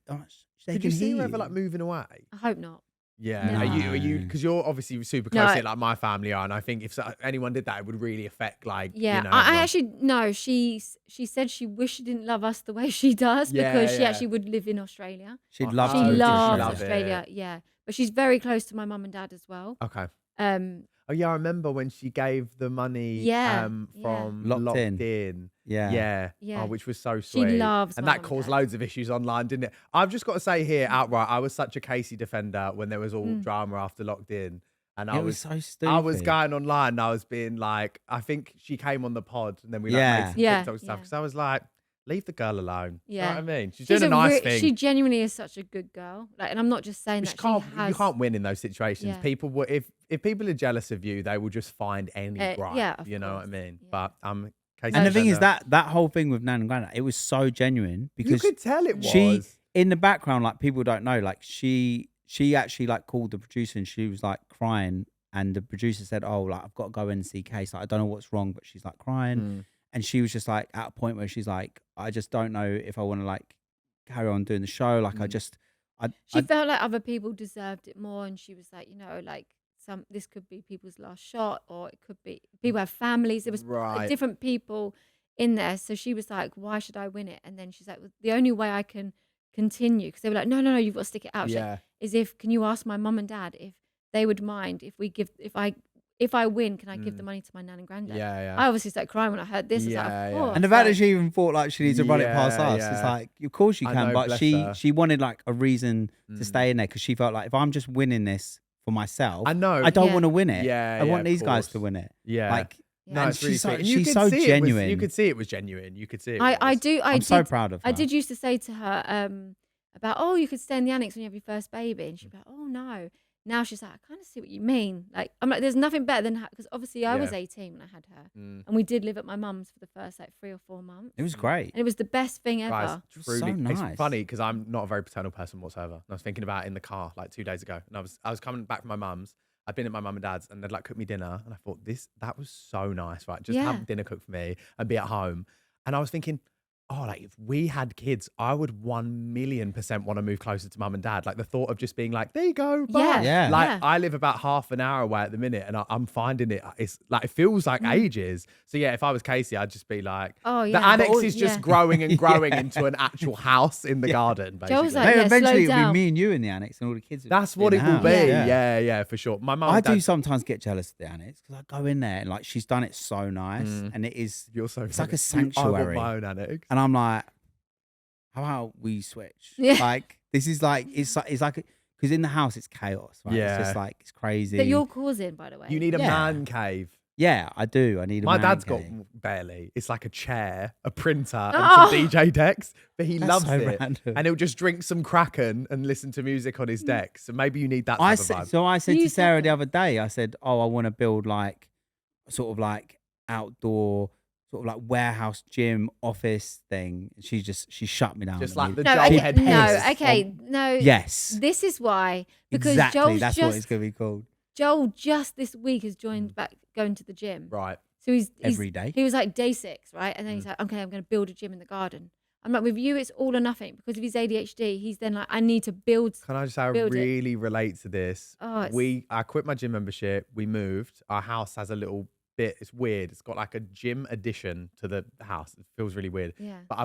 did you see her ever like moving away? I hope not. Yeah, no. Are you? Because you're obviously super close to it, like my family are, and I think if anyone did that, it would really affect like. Yeah, you know, I actually no. She said she wished she didn't love us the way she does because she actually would live in Australia. She'd love. She loves Australia. Yeah, but she's very close to my mum and dad as well. Okay. Oh yeah, I remember when she gave the money from Locked In. Yeah. Oh, which was so sweet. She loves and that caused loads of issues online, didn't it? I've just got to say here outright, I was such a Kaci defender when there was all drama after Locked In. And I was so stupid. I was going online and I was being like, I think she came on the pod and then we made some TikTok stuff because I was like, leave the girl alone. Yeah. You know what I mean? She's doing a nice thing. She genuinely is such a good girl. Like, and I'm not just saying that you can't win in those situations. Yeah. People will, if people are jealous of you, they will just find any gripe. Yeah, you know what I mean? Yeah. But and the thing is that whole thing with Nan and Grandad, it was so genuine because you could tell it was. She in the background, like people don't know, like she actually like called the producer and she was like crying, and the producer said, "Oh, like I've got to go in and see Kaci. Like, I don't know what's wrong," but she's like crying. And she was just like at a point where she's like, I just don't know if I want to like carry on doing the show. Like she felt like other people deserved it more. And she was like, you know, like this could be people's last shot, or it could be people have families. There was different people in there. So she was like, why should I win it? And then she's like, well, the only way I can continue, because they were like, no, you've got to stick it out. Yeah. Like, can you ask my mum and dad if they would mind if I win, can I give the money to my nan and granddad? Yeah. I obviously started crying when I heard this. I was like, of course. And the fact that she even thought like she needs to run it past us, it's like, of course you can, but she wanted like a reason to stay in there because she felt like if I'm just winning this for myself, I don't want to win it. I want these guys to win it. Yeah. Like, no, it's really sweet. She's so genuine. You could see it was genuine. You could see it. I'm so proud of her. I did used to say to her about, you could stay in the annex when you have your first baby, and she'd be like, oh no. now she's like, I kind of see what you mean. Like, I'm like, there's nothing better than because obviously I was 18 when I had her, and we did live at my mum's for the first like 3 or 4 months. It was great. And it was the best thing ever. Guys, truly, so nice. It's funny because I'm not a very paternal person whatsoever. And I was thinking about it in the car like 2 days ago, and I was coming back from my mum's. I'd been at my mum and dad's, and they'd like cook me dinner, and I thought that was so nice, right? Just have dinner cooked for me and be at home. And I was thinking, oh, like if we had kids, I would 1,000,000% want to move closer to mum and dad. Like the thought of just being like, there you go, bye. Yeah. Like I live about half an hour away at the minute, and I'm finding it's like it feels like ages. So yeah, if I was Kaci, I'd just be like, the annex is just growing and growing into an actual house in the garden. Basically, Joel's like, eventually it'll be me and you in the annex, and all the kids. That's what it will be. Yeah, for sure. My mum. I do sometimes get jealous of the annex because I go in there and like she's done it so nice, and it is. You're so. It's like a sanctuary. I want my own annex. And I'm like, how about we switch? Yeah. Like, this is like, it's like, because in the house, it's chaos, right? Yeah. It's just like, it's crazy. That you're causing, by the way. You need a man cave. Yeah, I do. I need a man cave. My dad's got barely. It's like a chair, a printer, and some DJ decks, but he loves it. Random. And he'll just drink some Kraken and listen to music on his deck. So maybe you need that type of vibe. So I said to Sarah the other day, I said, oh, I want to build like, sort of like outdoor, sort of like warehouse gym office thing. She shut me down. Just like the Joel head. No. Yes. This is why, because exactly. That's what it's gonna be called. Joel just this week has joined back going to the gym. Right. So he's every day. He was like day 6, right? And then he's like, okay, I'm going to build a gym in the garden. I'm like, with you, it's all or nothing because of his ADHD. He's then like, I need to build. Can I just say, I really relate to this. I quit my gym membership. We moved. Our house has a little bit. It's weird. It's got like a gym addition to the house. It feels really weird. Yeah. But I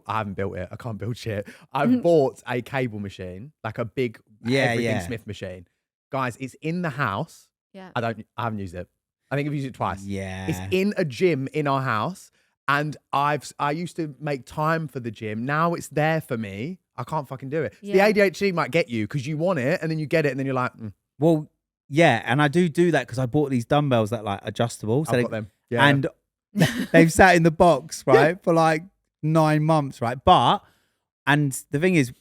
haven't built it. I can't build shit. I've bought a cable machine, like a big everything Smith machine. Guys, it's in the house. Yeah. I haven't used it. I think I've used it twice. Yeah. It's in a gym in our house. And I used to make time for the gym. Now it's there for me. I can't fucking do it. Yeah. The ADHD might get you because you want it and then you get it and then you're like, Well, yeah. And I do that because I bought these dumbbells that like adjustable. So I've got them. Yeah. And they've sat in the box, right, for like 9 months, right? And the thing is,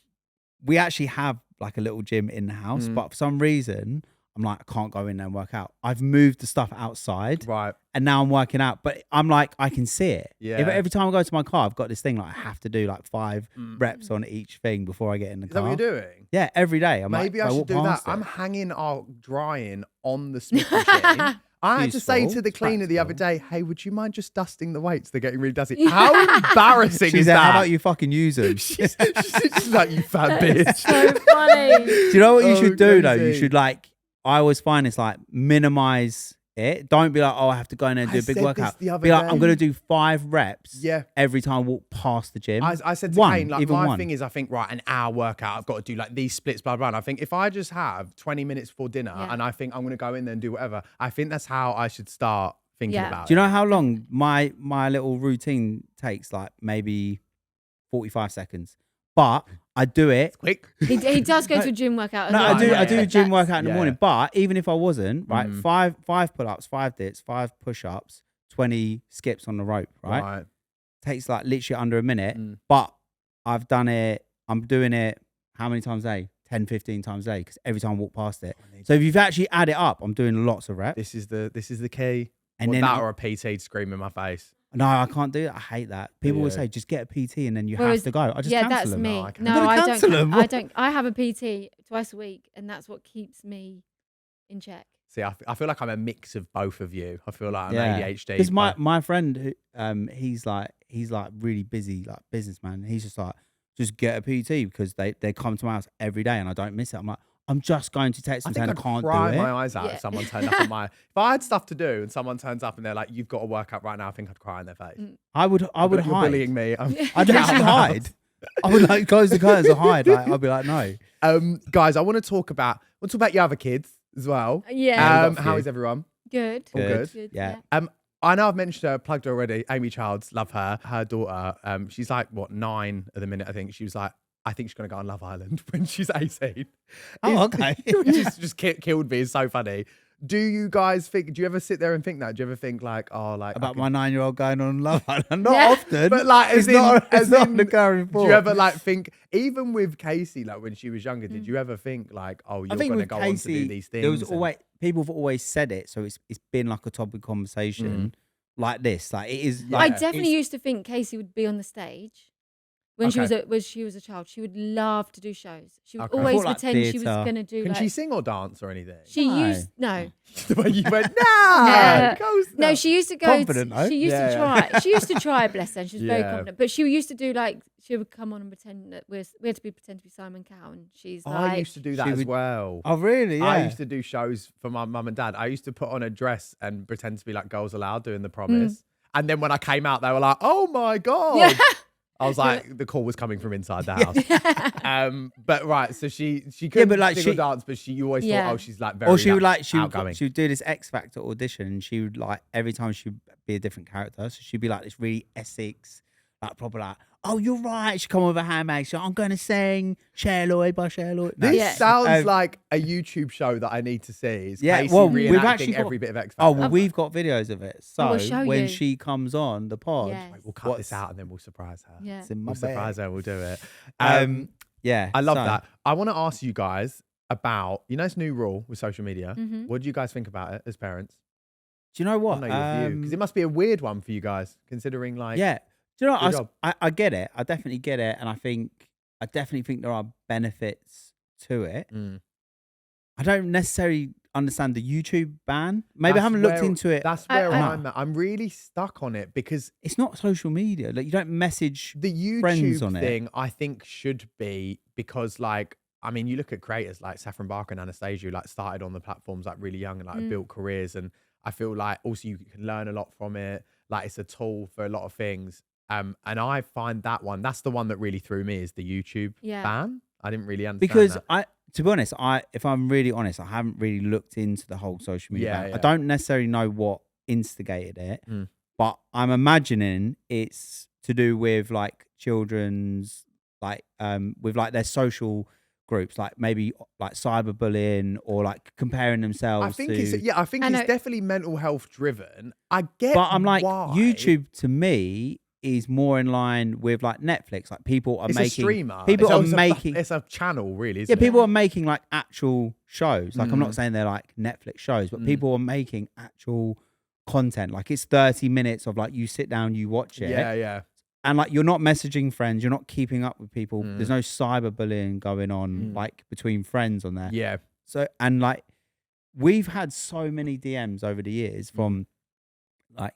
we actually have like a little gym in the house, but for some reason, I'm like, I can't go in there and work out. I've moved the stuff outside, right? And now I'm working out, but I'm like, I can see it. Yeah. Every time I go to my car, I've got this thing like I have to do like 5 reps on each thing before I get in the car. Is that what you're doing? Yeah, every day. Maybe I should do that. I'm hanging our drying on the Smith machine. I had to say to the cleaner the other day, hey, would you mind just dusting the weights? They're getting really dusty. How embarrassing is that? How about you fucking use them? she's like, you fat bitch. So funny. Do you know what you should do though? You should like, I always find it's like minimize it. Don't be like, oh, I have to go in there and do a big workout. Be like, I'm going to do 5 reps every time I walk past the gym. I said to Kane, like, my thing is, I think, right, an hour workout, I've got to do like these splits, blah, blah, blah. And I think if I just have 20 minutes before dinner and I think I'm going to go in there and do whatever, I think that's how I should start thinking about it. Do you know how long my little routine takes? Like maybe 45 seconds. But I do it. It's quick. He does go to a gym workout as well. I do a gym workout in the morning. But even if I wasn't, right, 5 pull-ups, 5 dips, 5 push-ups, 20 skips on the rope, right? Takes like literally under a minute. But I've done it, I'm doing it how many times a day? 10, 15 times a day, because every time I walk past it. So if you've actually add it up, I'm doing lots of reps. This is the key. And then that or a PT scream in my face. No, I can't do that. I hate that. People will say, just get a PT and then you have to go. I just cancel that's them. me. No, I don't. I have a PT twice a week and that's what keeps me in check. See, I feel like I'm a mix of both of you. I feel like I'm ADHD. Because my friend, he's like really busy, like businessman. He's just like, just get a PT because they come to my house every day and I don't miss it. I'm like, I'm just going to text them saying I can't do it. I'd cry my eyes out if someone turned up on my... If I had stuff to do and someone turns up and they're like, you've got to work out right now, I think I'd cry in their face. I would hide. You're bullying me. I'd actually hide. I would like close the curtains and hide. Like, I'd be like, no. Guys, I want to talk about your other kids as well. Yeah. How is everyone? Good. All good. Yeah. I know I've mentioned her, plugged her already. Amy Childs, love her. Her daughter, she's like, 9 at the minute, I think. She was like, I think she's going to go on Love Island when she's 18. Oh, okay. Which just killed me. It's so funny. Do you guys think? Do you ever sit there and think that? Do you ever think like, oh, like about my 9-year-old going on Love Island? Not often, but like, it's not the current do you ever like think, even with Kaci, like when she was younger, did you ever think like, oh, you're going to go on to do these things? There was always people have always said it, so it's been like a topic of conversation like this. Like it is. I definitely used to think Kaci would be on the stage. When she was a child, she would love to do shows. She would always pretend she was going to do. Can she sing or dance or anything? She used no. The way you went, no, she used to go. Confident, though. She used to try. She used to try. Bless her. She was very confident. But she used to do like she would come on and pretend that we had to pretend to be Simon Cowell, and she's like. I used to do that as well. Oh really? Yeah. I used to do shows for my mum and dad. I used to put on a dress and pretend to be like Girls Aloud doing The Promise, and then when I came out, they were like, "Oh my god." Yeah. I was like, the call was coming from inside the house. But right, so she couldn't sing or dance, but you always thought, oh, she's like very outgoing. She would do this X Factor audition, and she would like every time she'd be a different character. So she'd be like this really Essex, like proper like, oh, you're right. She'd come with a handbag. So I'm going to sing Cher Lloyd by Cher Lloyd. This sounds like a YouTube show that I need to see. It's Kaci we've actually got every bit of X Factor. Oh, well, we've got videos of it. So when you. she comes on the pod, we'll cut this out and then we'll surprise her. Yeah. We'll surprise her. We'll do it. Yeah, I love that. I want to ask you guys about, this new rule with social media. What do you guys think about it as parents? Do you know what? I know your view, because it must be a weird one for you guys, considering like. Yeah. Do you know what? I get it. I definitely get it. And I definitely think there are benefits to it. I don't necessarily understand the YouTube ban. Maybe I haven't looked into it. That's where I'm at. I'm really stuck on it because it's not social media. Like you don't message the YouTube friends on thing. It. I think should be because like, I mean, you look at creators like Saffron Barker and Anastasia, who like started on the platforms like really young and like built careers. And I feel like also you can learn a lot from it. Like it's a tool for a lot of things. And I find that's the one that really threw me is the YouTube ban. I didn't really understand because that. To be honest, if I'm really honest, I haven't really looked into the whole social media ban. I don't necessarily know what instigated it, but I'm imagining it's to do with like children's like with like their social groups, like maybe like cyberbullying or like comparing themselves. I think it's definitely mental health driven. I get, but I'm like why. YouTube to me is more in line with like Netflix. Like people are making a streamer. It's a channel, really. Isn't it? People are making like actual shows. Like I'm not saying they're like Netflix shows, but people are making actual content. Like it's 30 minutes of like you sit down, you watch it. Yeah. And like you're not messaging friends, you're not keeping up with people. There's no cyberbullying going on like between friends on there. Yeah. So and like we've had so many DMs over the years from like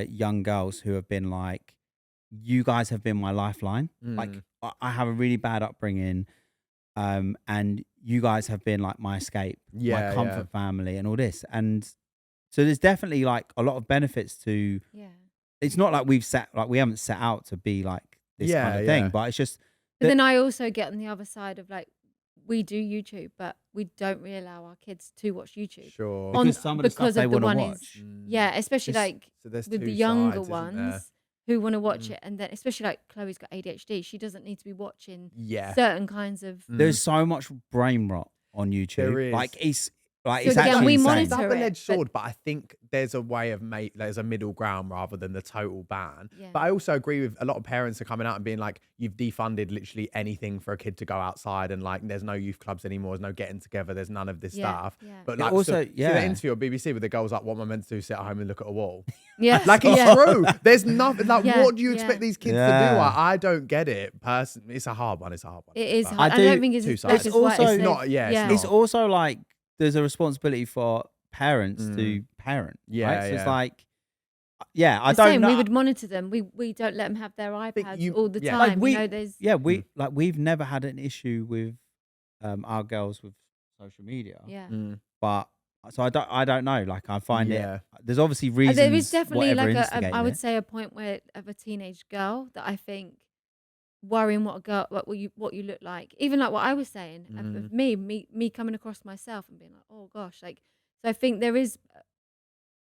young girls who have been like, you guys have been my lifeline. Like I have a really bad upbringing, and you guys have been like my escape, my comfort family, and all this. And so there's definitely like a lot of benefits to. Yeah. It's not like we haven't set out to be like this kind of thing, but it's just. But then I also get on the other side of like, we do YouTube, but we don't really allow our kids to watch YouTube. Sure. Because some of the stuff they want to watch. Especially like with the younger ones who want to watch it, and then especially like Chloe's got ADHD, she doesn't need to be watching certain kinds of. There's so much brain rot on YouTube. There is. Like it's so actually we insane. monitor It's a double-edged sword, but I think there's a way of there's a middle ground rather than the total ban. Yeah. But I also agree with a lot of parents are coming out and being like, you've defunded literally anything for a kid to go outside, and like there's no youth clubs anymore, there's no getting together, there's none of this stuff. Yeah. But like also, see the interview on BBC with the girls like, what am I meant to do? Sit at home and look at a wall? Yeah. Like it's true. There's nothing like what do you expect these kids to do? I don't get it personally. It's a hard one. It is hard. I don't think it's two-sided. It's also it's not. It's also like there's a responsibility for parents to parent. Right? So it's like, I don't know. We would monitor them. We don't let them have their iPads all the time. Like we've never had an issue with our girls with social media. Yeah. But so I don't know. Like I find it. There's obviously reasons. There is definitely like I would say a point where of a teenage girl that I think worrying what you look like, even like what I was saying of me coming across myself and being like, oh gosh, like, so I think there is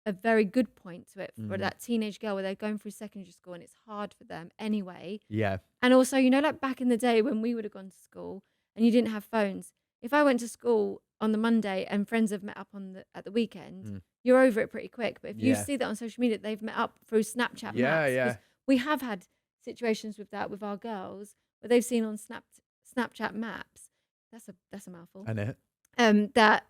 a very good point to it for that teenage girl where they're going through secondary school and it's hard for them anyway. Yeah. And also, like back in the day when we would have gone to school and you didn't have phones, if I went to school on the Monday and friends have met up at the weekend, you're over it pretty quick. But if you see that on social media, they've met up through Snapchat maps. We have had situations with that with our girls where they've seen on Snapchat maps. That's a mouthful. I know. That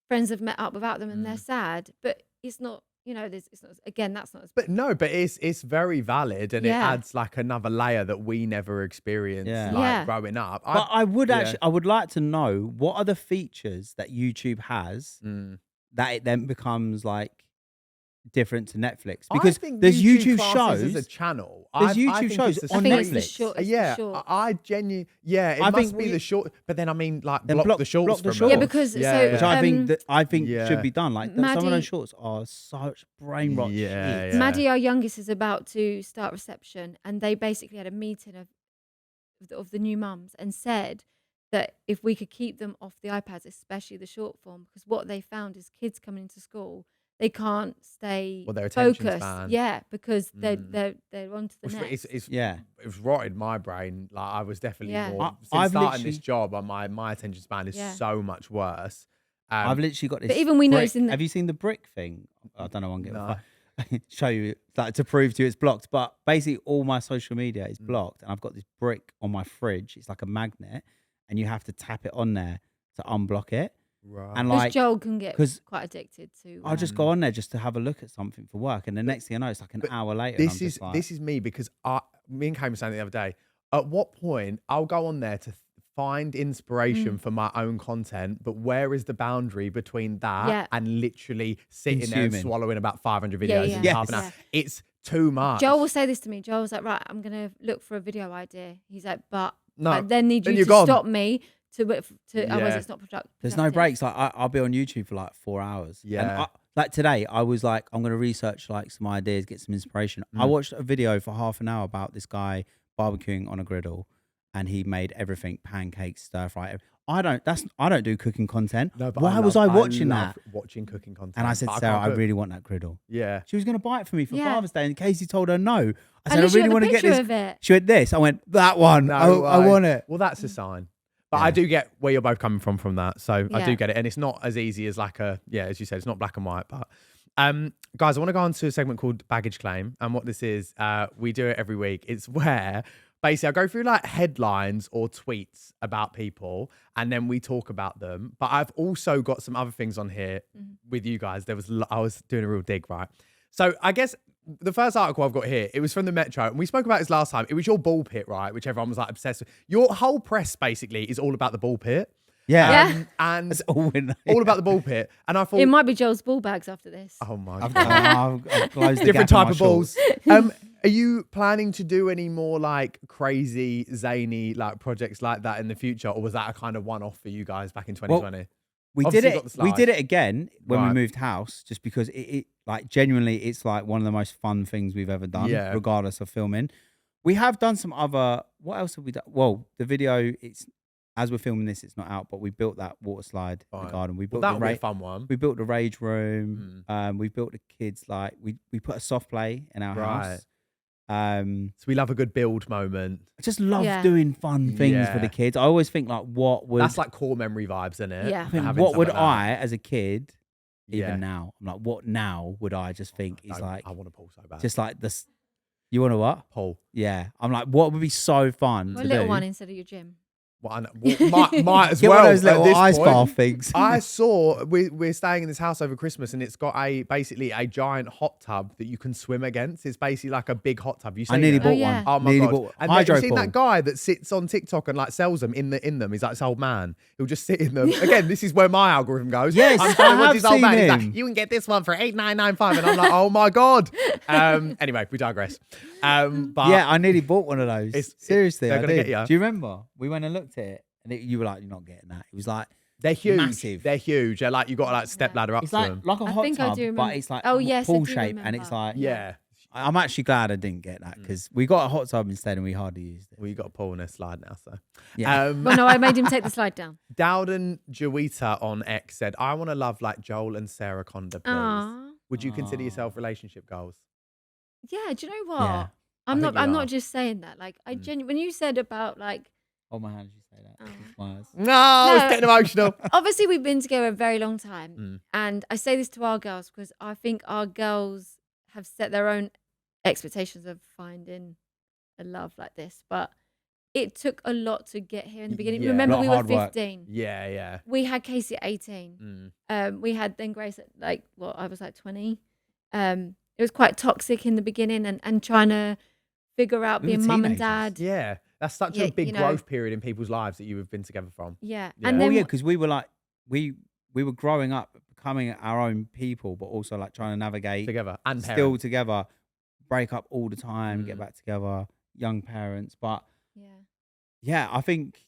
friends have met up without them and they're sad, but it's not. It's not. Again, that's not. But it's very valid, and it adds like another layer that we never experienced growing up. But I would like to know, what are the features that YouTube has that it then becomes like different to Netflix, because there's YouTube shows as a channel. There's YouTube shows on Netflix. I genuinely, it must be the short. But then I mean, like block the shorts from Yeah, because which I think should be done. Like some of those shorts are such brain rot shit. Maddie, our youngest, is about to start reception, and they basically had a meeting of the new mums and said that if we could keep them off the iPads, especially the short form, because what they found is kids coming into school, they can't stay focused. Yeah, because they're on to the next. It's rotted my brain. Like I was definitely more since starting this job. My attention span is so much worse. I've literally got this. But even we noticed have you seen the brick thing? I don't know. I'm getting show you like to prove to you it's blocked. But basically, all my social media is blocked, and I've got this brick on my fridge. It's like a magnet, and you have to tap it on there to unblock it. Right. And like, Joel can get quite addicted to. I'll just go on there just to have a look at something for work, and the next thing I know, it's like an hour later. This is me, because me and Kay were saying the other day. At what point I'll go on there to find inspiration for my own content, but where is the boundary between that and literally sitting there and swallowing about 500 videos in half an hour? It's too much. Joel will say this to me. Joel was like, right, I'm gonna look for a video idea. He's like, but I then need you to stop me. Otherwise it's not productive. There's no breaks. Like I'll be on YouTube for like 4 hours. Yeah. And like today, I was like, I'm going to research like some ideas, get some inspiration. I watched a video for half an hour about this guy barbecuing on a griddle, and he made everything: pancakes, stir fry. I don't do cooking content. No, but why was I watching that? Watching cooking content. And I said, Sarah, I really want that griddle. Yeah. She was going to buy it for me for Father's Day, and Casey told her no. I said, I really want to get this. She went, this. I went, that one. I want it. Well, that's a sign. But I do get where you're both coming from that. So I do get it. And it's not as easy as like as you said, it's not black and white. But guys, I want to go on to a segment called Baggage Claim. And what this is, we do it every week. It's where basically I go through like headlines or tweets about people, and then we talk about them. But I've also got some other things on here with you guys. I was doing a real dig, right? So I guess the first article I've got here, it was from the Metro, and we spoke about this last time. It was your ball pit, right? Which everyone was like obsessed with. Your whole press basically is all about the ball pit. Yeah. And it's all about the ball pit. And I thought it might be Joel's ball bags after this. Oh my God. I've closed the different gap type of balls. Are you planning to do any more like crazy, zany like projects like that in the future? Or was that a kind of one-off for you guys back in 2020? Well, we did it again when we moved house, just because it like genuinely it's like one of the most fun things we've ever done, regardless of filming. We have done some other, what else have we done? Well, the video, it's as we're filming this, it's not out, but we built that water slide in the garden. We built that'll be a fun one. We built the rage room. We built the kids, like we put a soft play in our house. So we love a good build moment. I just love doing fun things for the kids. I always think like, that's like core memory vibes, isn't it? Yeah. I think, what would I, as a kid, even now, I'm like, what now would I just think is like, I want to pull so bad. Just like this. You want to what? Pull. Yeah. I'm like, what would be so fun to a little do? one instead of your gym. Well, might as Get well. One of those little ice bath things. I saw we're staying in this house over Christmas, and it's got basically a giant hot tub that you can swim against. It's basically like a big hot tub. I nearly bought one. Oh my God! And have you seen that guy that sits on TikTok and like sells them in them? He's like this old man. He'll just sit in them. Again, this is where my algorithm goes. Yes, I'm trying to watch this old man. He's like, you can get this one for $8,995, and I'm like, oh my God. Anyway, we digress. But yeah, I nearly bought one of those. Seriously, I did. Do you remember? We went and looked at it. And you were like, you're not getting that. It was like, they're huge. Massive. They're huge. They're like, you got to like step ladder up it's to like, them. Like a hot tub, but it's like pool shape. And it's like, I'm actually glad I didn't get that, because we got a hot tub instead and we hardly used it. Well, you got a pool and a slide now, so. Yeah. Well, no, I made him take the slide down. Dowden Juwita on X said, I want to love like Joel and Sarah Conder, please. Aww. Would you consider yourself relationship goals? Yeah, do you know what? I'm not just saying that. Like, I genuinely, when you said about like Hold my hand as you say that. No, it's getting emotional. Obviously, we've been together a very long time. And I say this to our girls because I think our girls have set their own expectations of finding a love like this. But it took a lot to get here in the beginning. Remember, we were 15. Yeah. We had Kaci at 18. We had then Grace at I was like 20. It was quite toxic in the beginning and trying to figure out being mum and dad. Yeah. That's such a big growth period in people's lives that you have been together from. Yeah. And then, because we were like, we were growing up, becoming our own people, but also like trying to navigate together and still together, break up all the time, get back together, young parents. But yeah, I think.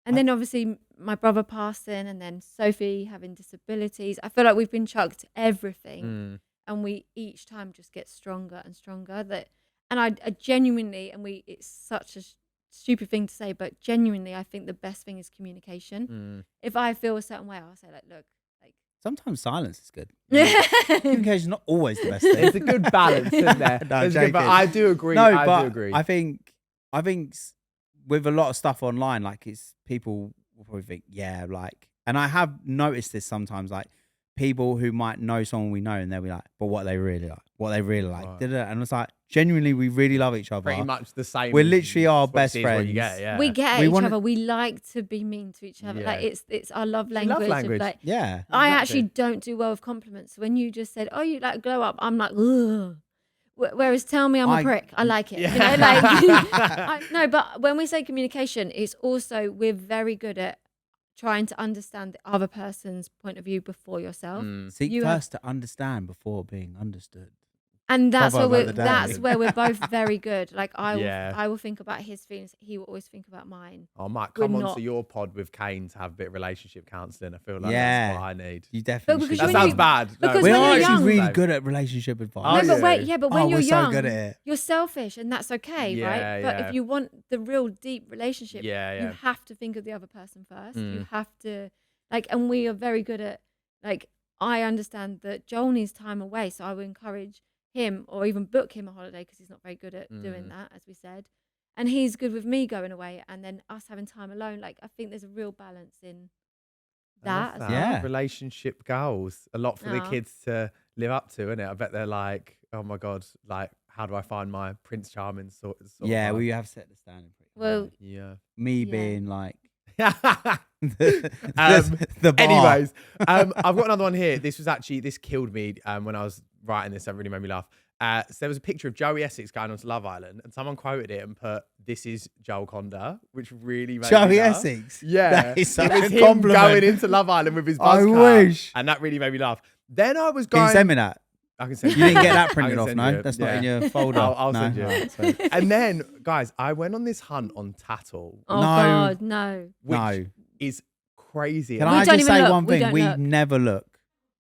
And then obviously my brother passing, and then Sophie having disabilities. I feel like we've been chucked everything, and we each time just get stronger and stronger. And I genuinely, it's such a stupid thing to say, but genuinely, I think the best thing is communication. If I feel a certain way, I'll say look. Sometimes silence is good. Communication is not always the best thing. There's a good balance, isn't there? But I do agree. No, I do agree. I think with a lot of stuff online, like people will probably think, and I have noticed this sometimes, like people who might know someone we know, and they'll be like, but what they really like, Right. and it's like, genuinely, we really love each other. Pretty much the same. We're literally our best friends. We get at each other. We like to be mean to each other. Like it's our love language. Of like, I actually don't do well with compliments. When you just said, "Oh, you like glow up," I'm like, ugh. Whereas tell me I'm a prick, I like it. No, but when we say communication, it's also we're very good at trying to understand the other person's point of view before yourself. Seek first to understand before being understood. And that's where we're both very good. Like I will think about his feelings. He will always think about mine. I might come onto your pod with Kane to have a bit of relationship counselling. I feel like that's what I need. You definitely should. That sounds bad. Because we when are you're young, actually really good at relationship advice. No, but when you're young, so good at it. You're selfish, and that's okay, right? But if you want the real deep relationship, you have to think of the other person first. You have to and we are very good at I understand that Joel needs time away, so I would encourage him or even book him a holiday because he's not very good at doing that, as we said, and he's good with me going away and then us having time alone. I think there's a real balance in that as well. Relationship goals, a lot for the kids to live up to, isn't it? I bet they're like, oh my god, how do I find my Prince Charming sort of we have set the standard well me being like the bar. Anyways, I've got another one here. This killed me when I was writing this. That really made me laugh. So there was a picture of Joey Essex going on to Love Island, and someone quoted it and put, "This is Joel Conder," which really made Joey me laugh. Essex. Yeah, that is such it was a him compliment. going into Love Island with his buzz I cut, wish, and that really made me laugh. Then I was going. Can you send me that? I can send you. Didn't get that printed off, no? You. That's not in your folder. I'll send you. And then, guys, I went on this hunt on Tattle. Oh God, no. Which is crazy. Can I just say one thing? We never look.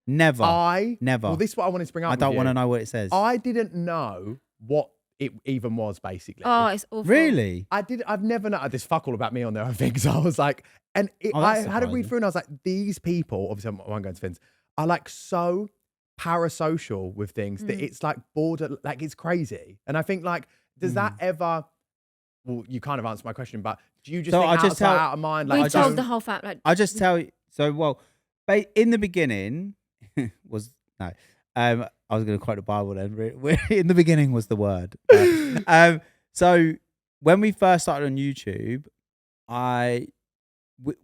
Never. Never. Well, this is what I wanted to bring up. I don't want to know what it says. I didn't know what it even was, basically. Oh, it's awful. Really? I've never known. There's fuck all about me on there, I think. So I was like, I had to read through and I was like, these people, obviously I won't go into things, are so parasocial with things that it's border, it's crazy. And I think does that ever, well, you kind of answered my question, but do you just think out of mind? We told the whole fact. I just tell you, in the beginning, I was going to quote the Bible then. In the beginning was the word. So when we first started on YouTube,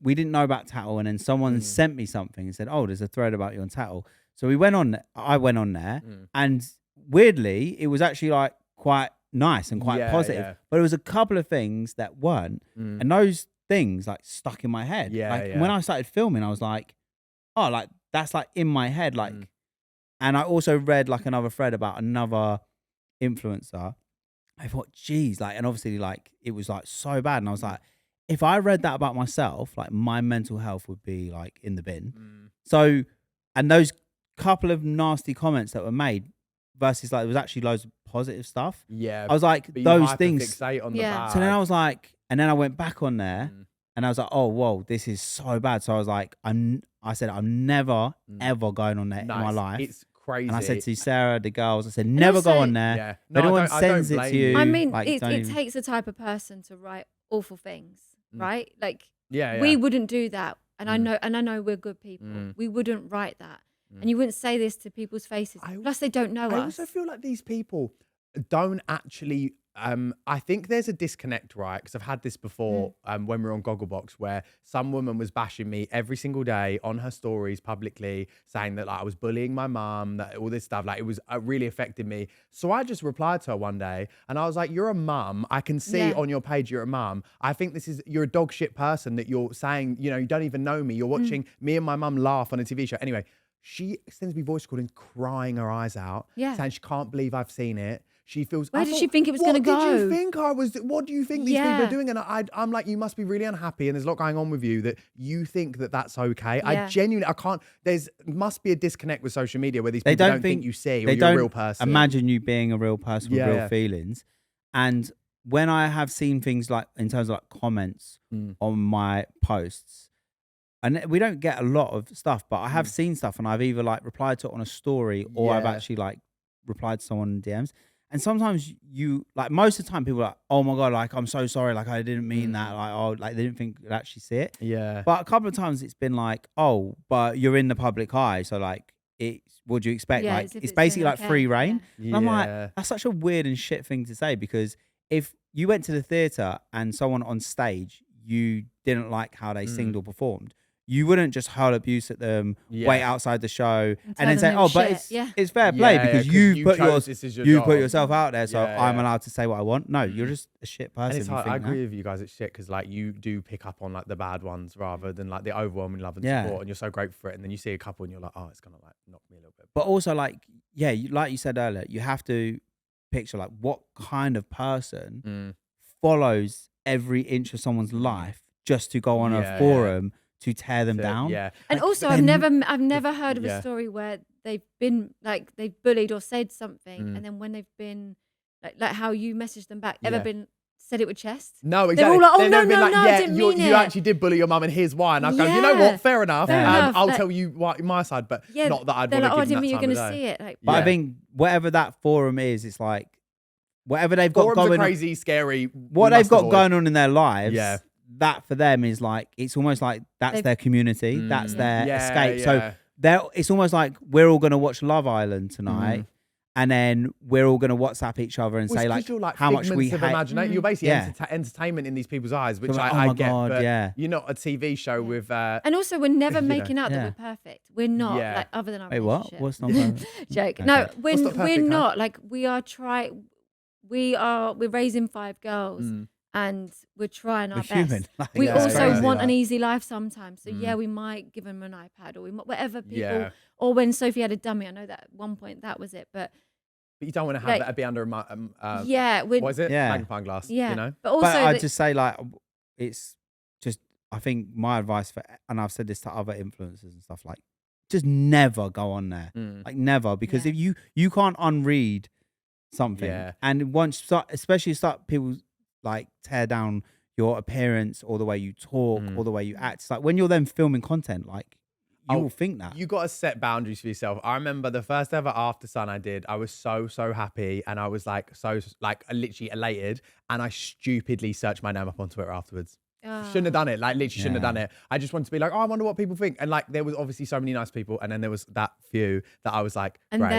we didn't know about Tattle, and then someone sent me something and said, "Oh, there's a thread about you on Tattle." So I went on there, and weirdly, it was actually quite nice and quite positive. Yeah. But there was a couple of things that weren't, and those things stuck in my head. When I started filming, I was like, "Oh, that's in my head." And I also read another thread about another influencer. I thought, geez, and obviously it was so bad, and I was like, if I read that about myself, my mental health would be in the bin. So, and those couple of nasty comments that were made versus there was actually loads of positive stuff. Yeah, I was like, those things. On the bad. So then I was like, and then I went back on there, and I was like, oh, whoa, this is so bad. So I was like, I said, I'm never ever going on there in my life. It's crazy. And I said to Sarah, the girls, I said, never go on there. Yeah. No, if anyone sends it to you. I mean, like, it takes a type of person to write awful things, right? Like, we wouldn't do that. And I know we're good people. We wouldn't write that. And you wouldn't say this to people's faces. Plus, they don't know us. I also feel like these people don't actually... I think there's a disconnect, right? Because I've had this before when we were on Gogglebox, where some woman was bashing me every single day on her stories publicly, saying that like, I was bullying my mum, that all this stuff, like it was really affecting me. So I just replied to her one day and I was like, you're a mum. I can see on your page you're a mum. I think you're a dog shit person that you're saying, you know, you don't even know me. You're watching me and my mum laugh on a TV show. Anyway, she sends me voice recordings crying her eyes out, saying she can't believe I've seen it. She feels. Where did she think it was going to go? What did you think I was? What do you think these people are doing? And I'm like, you must be really unhappy, and there's a lot going on with you that you think that that's okay. I genuinely, I can't. Must be a disconnect with social media where these people don't think you see, or you're a real person. Imagine you being a real person with real feelings. And when I have seen things like in terms of like comments on my posts, and we don't get a lot of stuff, but I have seen stuff, and I've either like replied to it on a story, or I've actually like replied to someone in DMs. And sometimes you like, most of the time people are like, oh my God, like, I'm so sorry. Like, I didn't mean that. Like, oh, like they didn't think you'd actually see it. Yeah. But a couple of times it's been like, oh, but you're in the public eye. So like, what do you expect? Yeah, like, it's basically like free reign. Yeah. And I'm like, that's such a weird and shit thing to say, because if you went to the theatre and someone on stage, you didn't like how they sing or performed, you wouldn't just hurl abuse at them, wait outside the show, and then say, "Oh, but it's fair play because you put yourself out there, so I'm allowed to say what I want." No, you're just a shit person. And it's hard. I agree with you guys. It's shit because like you do pick up on like the bad ones rather than like the overwhelming love and support, and you're so grateful for it. And then you see a couple, and you're like, "Oh, it's gonna like knock me a little bit." But also, like, like you said earlier, you have to picture like what kind of person follows every inch of someone's life just to go on a forum. To tear them down. Yeah. And like, also I've never heard of a story where they've been like they've bullied or said something and then when they've been like how you messaged them back, ever been said it with chest? No, exactly. They're all like, oh no, I didn't mean it. You actually did bully your mum and here's why. And I go, you know what? Fair enough. I'll tell you my side, but not that I'd want to give them that time of day. I didn't mean you're going to see it. Like, but I think whatever that forum is, it's like whatever they've got Forums going are crazy, scary. What they've got going on in their lives. Yeah. That for them is like, it's almost like that's their community, that's their escape. So it's almost like we're all going to watch Love Island tonight, and then we're all going to WhatsApp each other and say like how much we hate. You're basically entertainment in these people's eyes, which I get. But you're not a TV show with. And also, we're never making out that we're perfect. We're not like other than our relationship. What? What's not perfect? Joke. Okay. No, we're not like we're raising 5 girls. And we're trying our best. We also want an easy life sometimes. So we might give them an iPad or whatever people. Or when Sophie had a dummy, I know that at one point that was it. But you don't want to have that be under a what is it? Magnifying glass. Yeah. You know. But also, I'd just say like it's just I think my advice and I've said this to other influencers and stuff, like just never go on there. Like never, because if you can't unread something, and once especially people like tear down your appearance or the way you talk or the way you act. It's like when you're then filming content, like you will think that. You got to set boundaries for yourself. I remember the first ever After Sun I did, I was so happy and I was like literally elated, and I stupidly searched my name up on Twitter afterwards. Shouldn't have done it. Like literally shouldn't have done it. I just wanted to be like, oh, I wonder what people think. And like there was obviously so many nice people, and then there was that few that I was like, and great.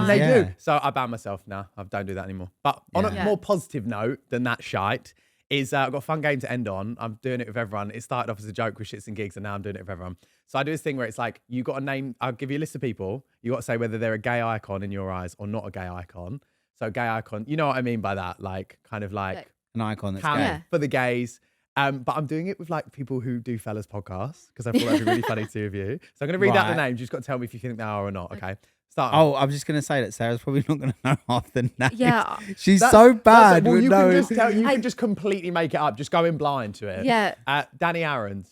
They do. So I banned myself now. I don't do that anymore. But on a more positive note than that shite is I've got a fun game to end on. I'm doing it with everyone. It started off as a joke with Shits and Gigs, and now I'm doing it with everyone. So I do this thing where it's like, you got a name. I'll give you a list of people. You got to say whether they're a gay icon in your eyes or not a gay icon. So gay icon, you know what I mean by that? Like kind of like an icon that's gay. For the gays. But I'm doing it with like people who do fellas podcasts because I thought that'd be really funny to of you. So I'm going to read out the names. You just got to tell me if you think they are or not. Okay. Start. Oh, I'm just going to say that Sarah's probably not going to know half the names. Yeah. She's so bad. Well, you can just completely make it up. Just go in blind to it. Yeah. Danny Aaron's.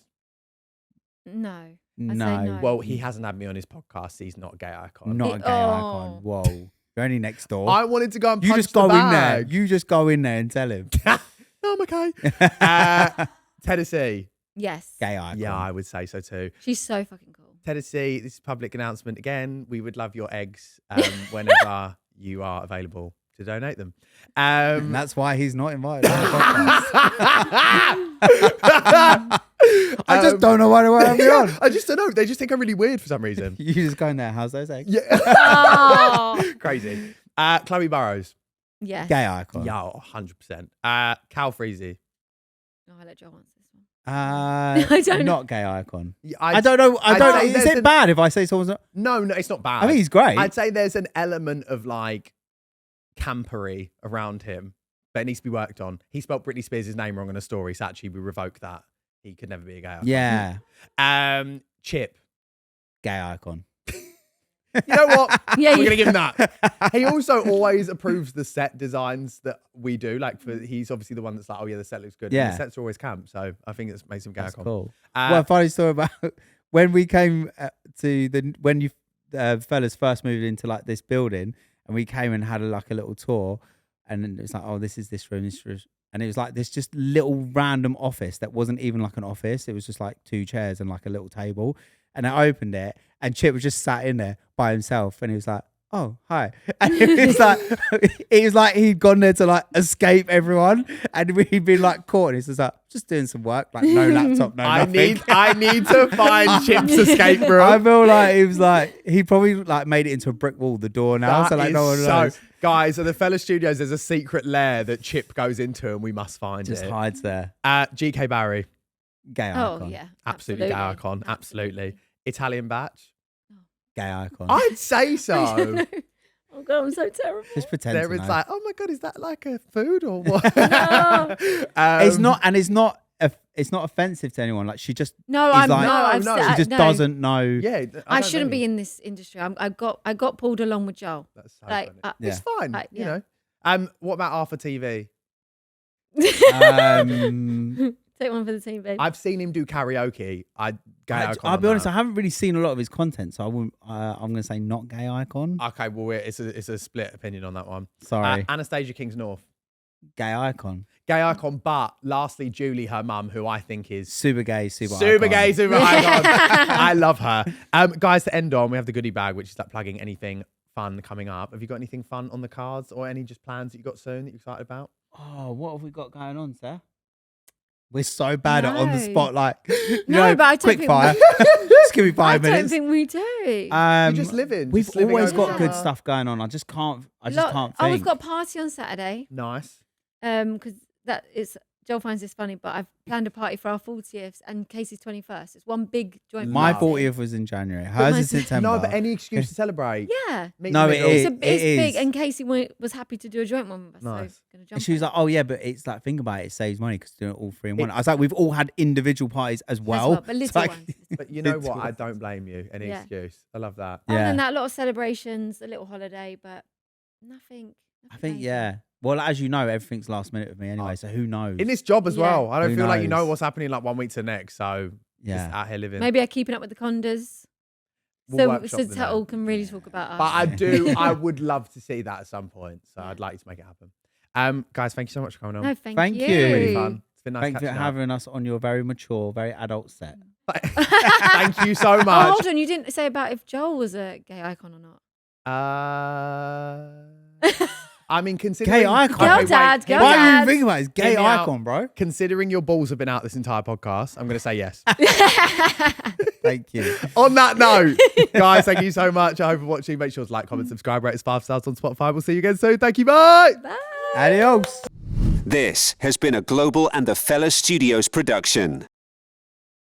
No. No. Well, he hasn't had me on his podcast. So he's not a gay icon. Not a gay icon. Whoa. You're only next door. I wanted to go and punch just go in there. You just go in there and tell him. No, I'm okay. Tennessee. Yes. Gay icon. Yeah, I would say so too. She's so fucking cool. Tennessee, this is a public announcement again. We would love your eggs whenever you are available to donate them. And that's why he's not invited on the podcast. I just don't know why they won't have me on. I just don't know. They just think I'm really weird for some reason. You just go in there. How's those eggs? Yeah. Oh. Crazy. Chloe Burrows. Yes. Gay icon. Yeah, 100%. Cal Freezy. Oh, I let Joel answer this one. I don't know. Not gay icon. Yeah, I don't know. Is it bad if I say someone's not? No, it's not bad. I think he's great. I'd say there's an element of like campery around him, but it needs to be worked on. He spelled Britney Spears' name wrong on a story, so actually we revoke that. He could never be a gay icon. Yeah. Chip. Gay icon. You know what? Yeah, we're gonna give him that. He also always approves the set designs that we do. Like, he's obviously the one that's like, oh yeah, the set looks good. Yeah, and the sets are always camp, so I think it makes him gay icon. Cool. Well, funny story about when we came when you fellas first moved into like this building, and we came and had like a little tour, and it was like, oh, this is this room, and it was like this just little random office that wasn't even like an office. It was just like 2 chairs and like a little table. And I opened it, and Chip was just sat in there by himself, and he was like, "Oh, hi!" And it was like he'd gone there to like escape everyone, and we'd been like caught. And he's just like, "Just doing some work, like no laptop, no nothing." I need to find Chip's escape room. I feel like it was like he probably like made it into a brick wall, the door now. That so like no one knows. Guys, at the Fella Studios, there's a secret lair that Chip goes into, and we must find just it. Just hides there. GK Barry. Gay icon. Oh yeah, absolutely gay icon. Absolutely. Italian Batch. Gay icon. I'd say so. Oh god, I'm so terrible. Just pretend. There it's like, oh my god, is that like a food or what? No. It's not, and it's not offensive to anyone. Like she just no, I'm like, no. She just doesn't know. Yeah, I shouldn't be in this industry. I got pulled along with Joel. That's so like, funny. It's fine, you know. What about Arthur TV? Take one for the team, babe. I've seen him do karaoke. I'll be honest, I haven't really seen a lot of his content, so I wouldn't. I'm going to say not gay icon. Okay, well, it's a split opinion on that one. Sorry. Anastasia Kings North. Gay icon. Gay icon, but lastly, Julie, her mum, who I think is super gay, super icon. I love her. Guys, to end on, we have the goodie bag, which is like plugging anything fun coming up. Have you got anything fun on the cards or any just plans that you got soon that you're excited about? Oh, what have we got going on, sir? We're so bad at on the spot, like but I don't quick think fire. Just give me 5 minutes. I don't think we do. You're just living. We've always got good stuff going on. I just can't think. Oh, we've got a party on Saturday. Nice. Because that is Joel finds this funny, but I've planned a party for our 40th and Casey's 21st. It's one big joint. My 40th was in January. Hers is September. No, but any excuse to celebrate. Yeah. No, it is. It's big, and Casey was happy to do a joint one with us. Nice. So gonna jump and she was like, "Oh yeah, but it's like think about it. It saves money because doing it all 3 in 1." I was like, "We've all had individual parties as well, but little ones." But you know what? I don't blame you. Any excuse. I love that. Other than that, a lot of celebrations, a little holiday, but nothing. I think Well, as you know, everything's last minute with me anyway, so who knows? In this job as well. I don't feel like you know what's happening like 1 week to the next, so just out here living. Maybe I'm keeping up with the Conders. So Tuttle can really talk about us. But I would love to see that at some point, so I'd like you to make it happen. Guys, thank you so much for coming on. No, thank you. It's really fun. It's been nice Thank you for having us on your very mature, very adult set. Thank you so much. Oh, hold on, you didn't say about if Joel was a gay icon or not. I mean, considering... Gay icon? Girl dad. Why are you even thinking about it? It's gay icon, bro. Considering your balls have been out this entire podcast, I'm going to say yes. Thank you. On that note, guys, thank you so much. I hope you're watching. Make sure to like, comment, subscribe, rate us 5 stars on Spotify. We'll see you again soon. Thank you. Bye. Bye. Adios. This has been a Global and the Fella Studios production.